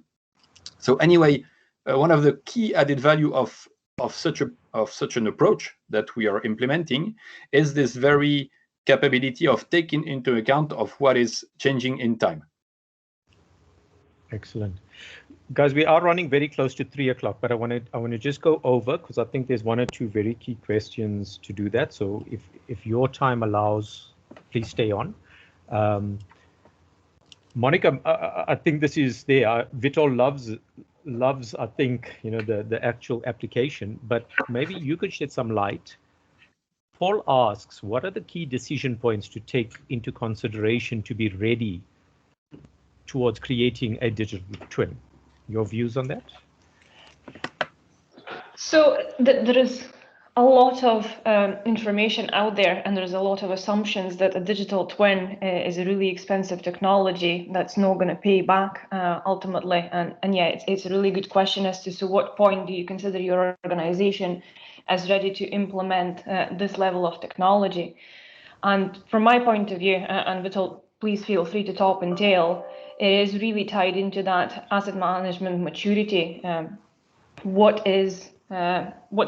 So anyway, one of the key added value of such an approach that we are implementing is this very capability of taking into account of what is changing in time. Excellent. Guys, we are running very close to 3 o'clock, but I want to just go over because I think there's one or two very key questions to do that. So if your time allows, please stay on. Monica, I think this is there. Vitol loves, I think, the actual application, but maybe you could shed some light. Paul asks, what are the key decision points to take into consideration to be ready towards creating a digital twin? Your views on that? So there is a lot of information out there, and there's a lot of assumptions that a digital twin is a really expensive technology that's not going to pay back ultimately. And yeah, it's a really good question as to what point do you consider your organization as ready to implement this level of technology? And from my point of view, and Vitol, please feel free to top and tail, it is really tied into that asset management maturity. What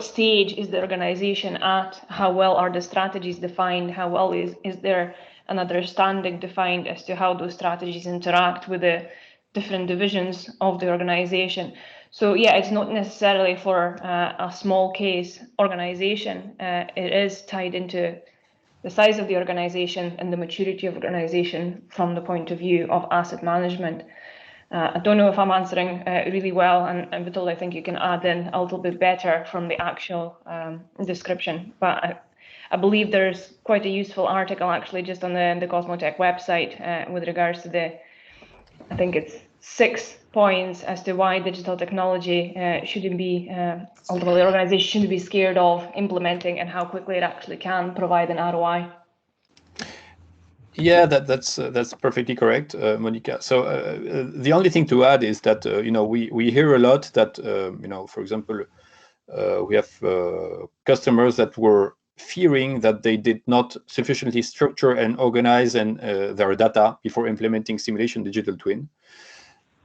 stage is the organization at? How well are the strategies defined? How well is there an understanding defined as to how those strategies interact with the different divisions of the organization? So yeah, it's not necessarily for a small case organization. It is tied into the size of the organization and the maturity of organization from the point of view of asset management. I don't know if I'm answering really well, and Vitol, I think you can add in a little bit better from the actual description. But I believe there's quite a useful article actually just on the Cosmo Tech website with regards to I think it's 6 points as to why digital technology shouldn't be, ultimately the organization shouldn't be scared of implementing and how quickly it actually can provide an ROI. Yeah, that's perfectly correct, Monica. So the only thing to add is that we hear a lot that for example, we have customers that were fearing that they did not sufficiently structure and organize their data before implementing simulation digital twin.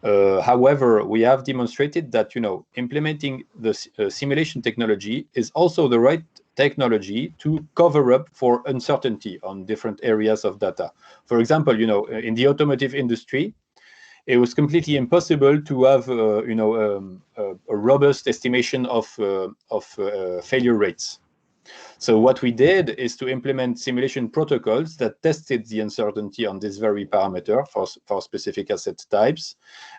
However, we have demonstrated that implementing the simulation technology is also the right technology to cover up for uncertainty on different areas of data. For example, in the automotive industry, it was completely impossible to have a robust estimation of failure rates. So what we did is to implement simulation protocols that tested the uncertainty on this very parameter for specific asset types,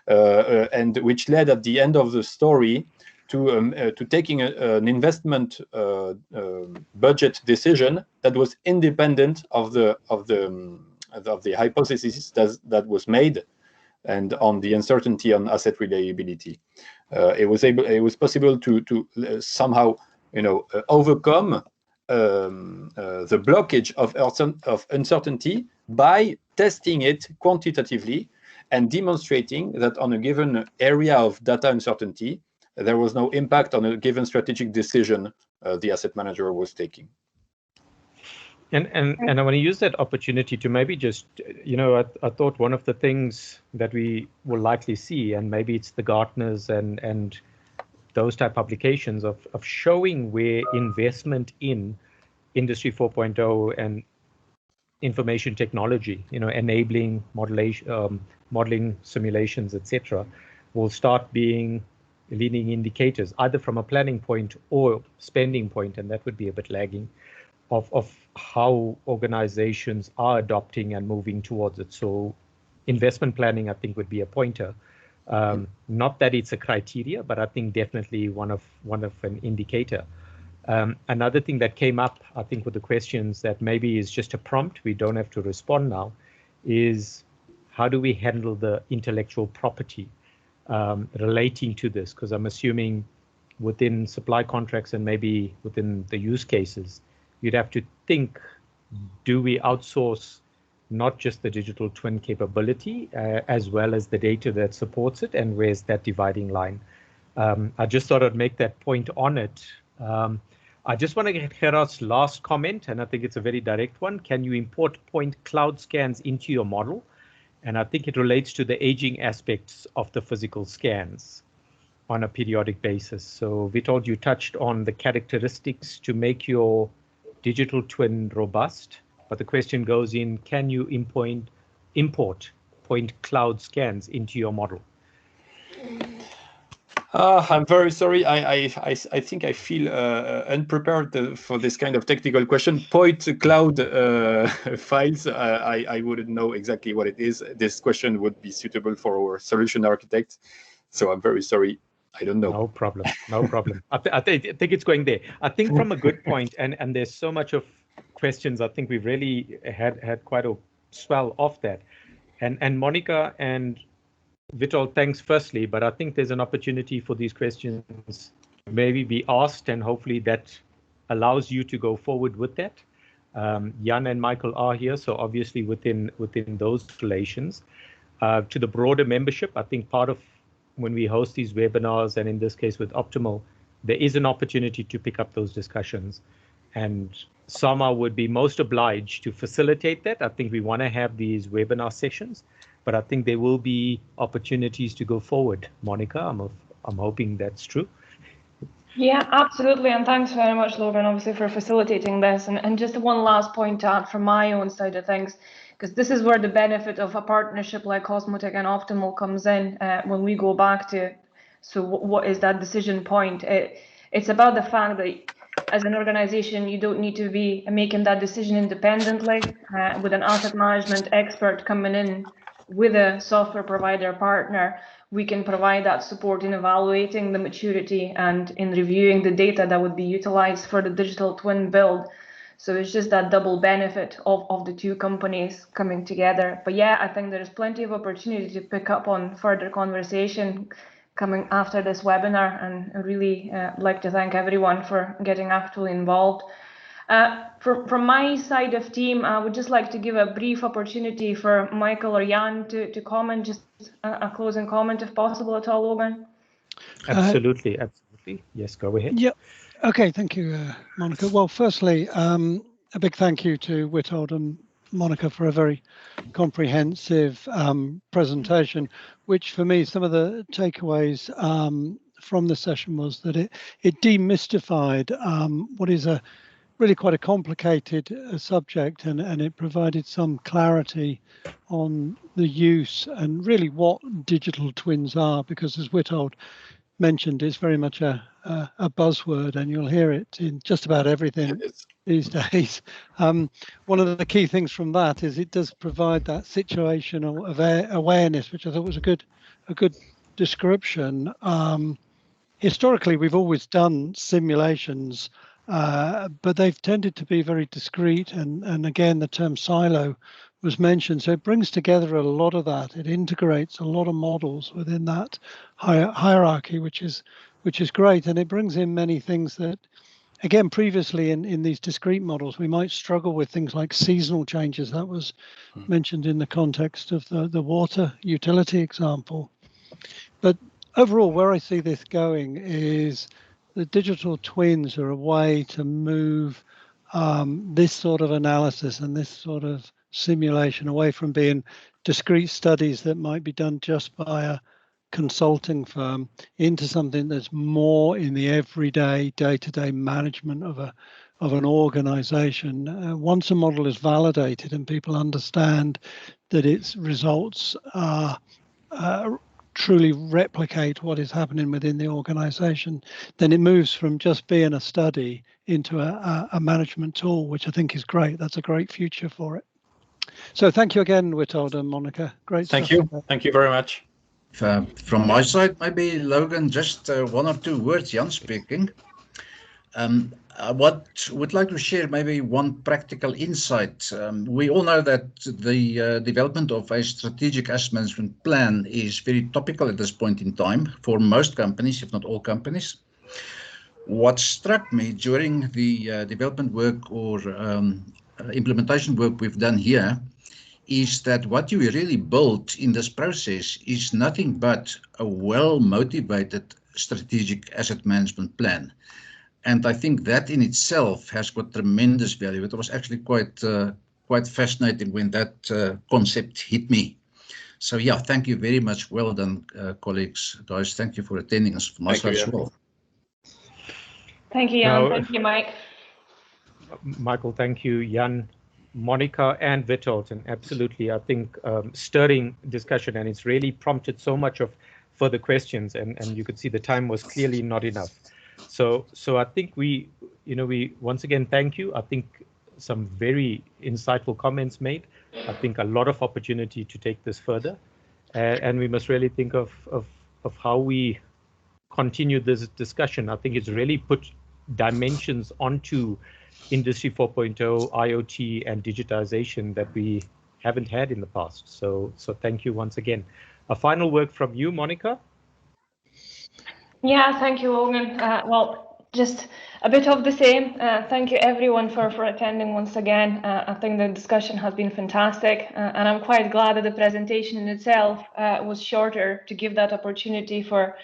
and which led at the end of the story to taking an investment budget decision that was independent of the hypothesis that was made and on the uncertainty on asset reliability. It was possible to somehow overcome the blockage of uncertainty by testing it quantitatively and demonstrating that on a given area of data uncertainty, there was no impact on a given strategic decision the asset manager was taking. And I want to use that opportunity to maybe just, I thought one of the things that we will likely see, and maybe it's the Gartners and those type publications of showing where investment in Industry 4.0 and information technology, enabling modeling simulations, etc., will start being leading indicators, either from a planning point or spending point, and that would be a bit lagging, of how organizations are adopting and moving towards it. So investment planning, I think, would be a pointer. Not that it's a criteria, but I think definitely one of an indicator. Another thing that came up, I think, with the questions that maybe is just a prompt, we don't have to respond now, is how do we handle the intellectual property relating to this? Because I'm assuming within supply contracts and maybe within the use cases, you'd have to think, do we outsource not just the digital twin capability, as well as the data that supports it, and where's that dividing line. I just thought I'd make that point on it. I just want to get Gerard's last comment, and I think it's a very direct one. Can you import point cloud scans into your model? And I think it relates to the aging aspects of the physical scans on a periodic basis. So Witold, you touched on the characteristics to make your digital twin robust, but the question goes in, can you import point cloud scans into your model? I'm very sorry. I think I feel unprepared for this kind of technical question. Point cloud files, I wouldn't know exactly what it is. This question would be suitable for our solution architect. So I'm very sorry. I don't know. No problem. No problem. I think it's going there. I think from a good point, and there's so much of questions. I think we've really had quite a swell of that. And Monica and Witold, thanks firstly, but I think there's an opportunity for these questions to maybe be asked, and hopefully that allows you to go forward with that. Jan and Michael are here, so obviously within those relations. To the broader membership, I think part of when we host these webinars, and in this case with Optimal, there is an opportunity to pick up those discussions. And Sama would be most obliged to facilitate that. I think we want to have these webinar sessions, but I think there will be opportunities to go forward. Monica, I'm hoping that's true. Yeah, absolutely. And thanks very much, Logan, obviously, for facilitating this. And just one last point to add from my own side of things, because this is where the benefit of a partnership like Cosmo Tech and Optimal comes in when we go back to, so what is that decision point? It's about the fact that as an organization, you don't need to be making that decision independently with an asset management expert coming in with a software provider partner. We can provide that support in evaluating the maturity and in reviewing the data that would be utilized for the digital twin build. So it's just that double benefit of the two companies coming together. But yeah, I think there's plenty of opportunity to pick up on further conversation coming after this webinar, and I really like to thank everyone for getting actually involved. From my side of team, I would just like to give a brief opportunity for Michael or Jan to comment, just a closing comment if possible at all, Logan. Absolutely, absolutely. Yes, go ahead. Yeah. Okay, thank you, Monica. Well, firstly, a big thank you to Witold and Monica for a very comprehensive presentation, which for me, some of the takeaways from the session was that it demystified what is a really quite a complicated subject, and it provided some clarity on the use and really what digital twins are, because as Witold mentioned, it's very much a buzzword, and you'll hear it in just about everything these days. One of the key things from that is it does provide that situational awareness, which I thought was a good description. Historically, we've always done simulations, but they've tended to be very discrete, and again, the term silo was mentioned. So it brings together a lot of that. It integrates a lot of models within that hierarchy, which is great, and it brings in many things that, again, previously in these discrete models, we might struggle with things like seasonal changes. That was mentioned in the context of the water utility example. But overall, where I see this going is the digital twins are a way to move this sort of analysis and this sort of simulation away from being discrete studies that might be done just by a consulting firm into something that's more in the everyday, day-to-day management of an organization. Once a model is validated and people understand that its results truly replicate what is happening within the organization, then it moves from just being a study into a management tool, which I think is great. That's a great future for it. So thank you again, Witold and Monica. Great stuff. Thank you. Thank you very much. From my side, maybe, Logan, just one or two words, Jan speaking. I would like to share maybe one practical insight. We all know that the development of a strategic asset management plan is very topical at this point in time for most companies, if not all companies. What struck me during the development work or implementation work we've done here is that what you really build in this process is nothing but a well-motivated strategic asset management plan. And I think that in itself has got tremendous value. It was actually quite fascinating when that concept hit me. So yeah, thank you very much. Well done, colleagues. Guys, thank you for attending us from my side as well. Thank you, Jan. Thank you, Mike. Michael, thank you, Jan, Monica, and Witold. And absolutely, I think stirring discussion, and it's really prompted so much of further questions. And you could see the time was clearly not enough. So I think we once again thank you. I think some very insightful comments made. I think a lot of opportunity to take this further, and we must really think of how we continue this discussion. I think it's really put dimensions onto Industry 4.0, IoT, and digitization that we haven't had in the past. So thank you once again. A final word from you, Monica. Yeah, thank you, Logan. Well, just a bit of the same. Thank you, everyone, for attending once again. I think the discussion has been fantastic, and I'm quite glad that the presentation in itself was shorter to give that opportunity for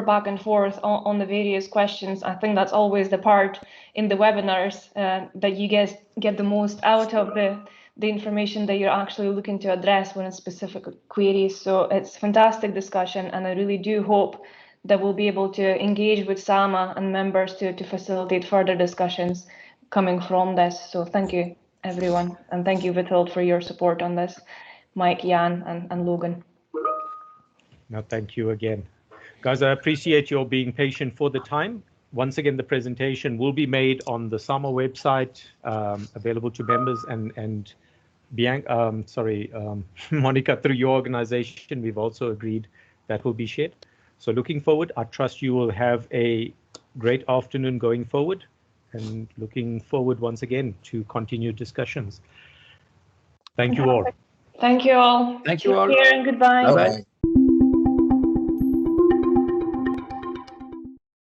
back and forth on the various questions. I think that's always the part in the webinars that you guys get the most out of the information that you're actually looking to address when it's specific queries. So it's fantastic discussion, and I really do hope that we'll be able to engage with SAMA and members to facilitate further discussions coming from this. So thank you, everyone. And thank you, Witold, for your support on this, Mike, Jan, and Logan. No, thank you again. Guys, I appreciate your being patient for the time. Once again, the presentation will be made on the SAMA website, available to members, and Bianca, Monica, through your organization, we've also agreed that will be shared. So looking forward, I trust you will have a great afternoon going forward, and looking forward once again to continued discussions. Thank you all. Thank you all. Thank you all. Take care and goodbye. Bye-bye.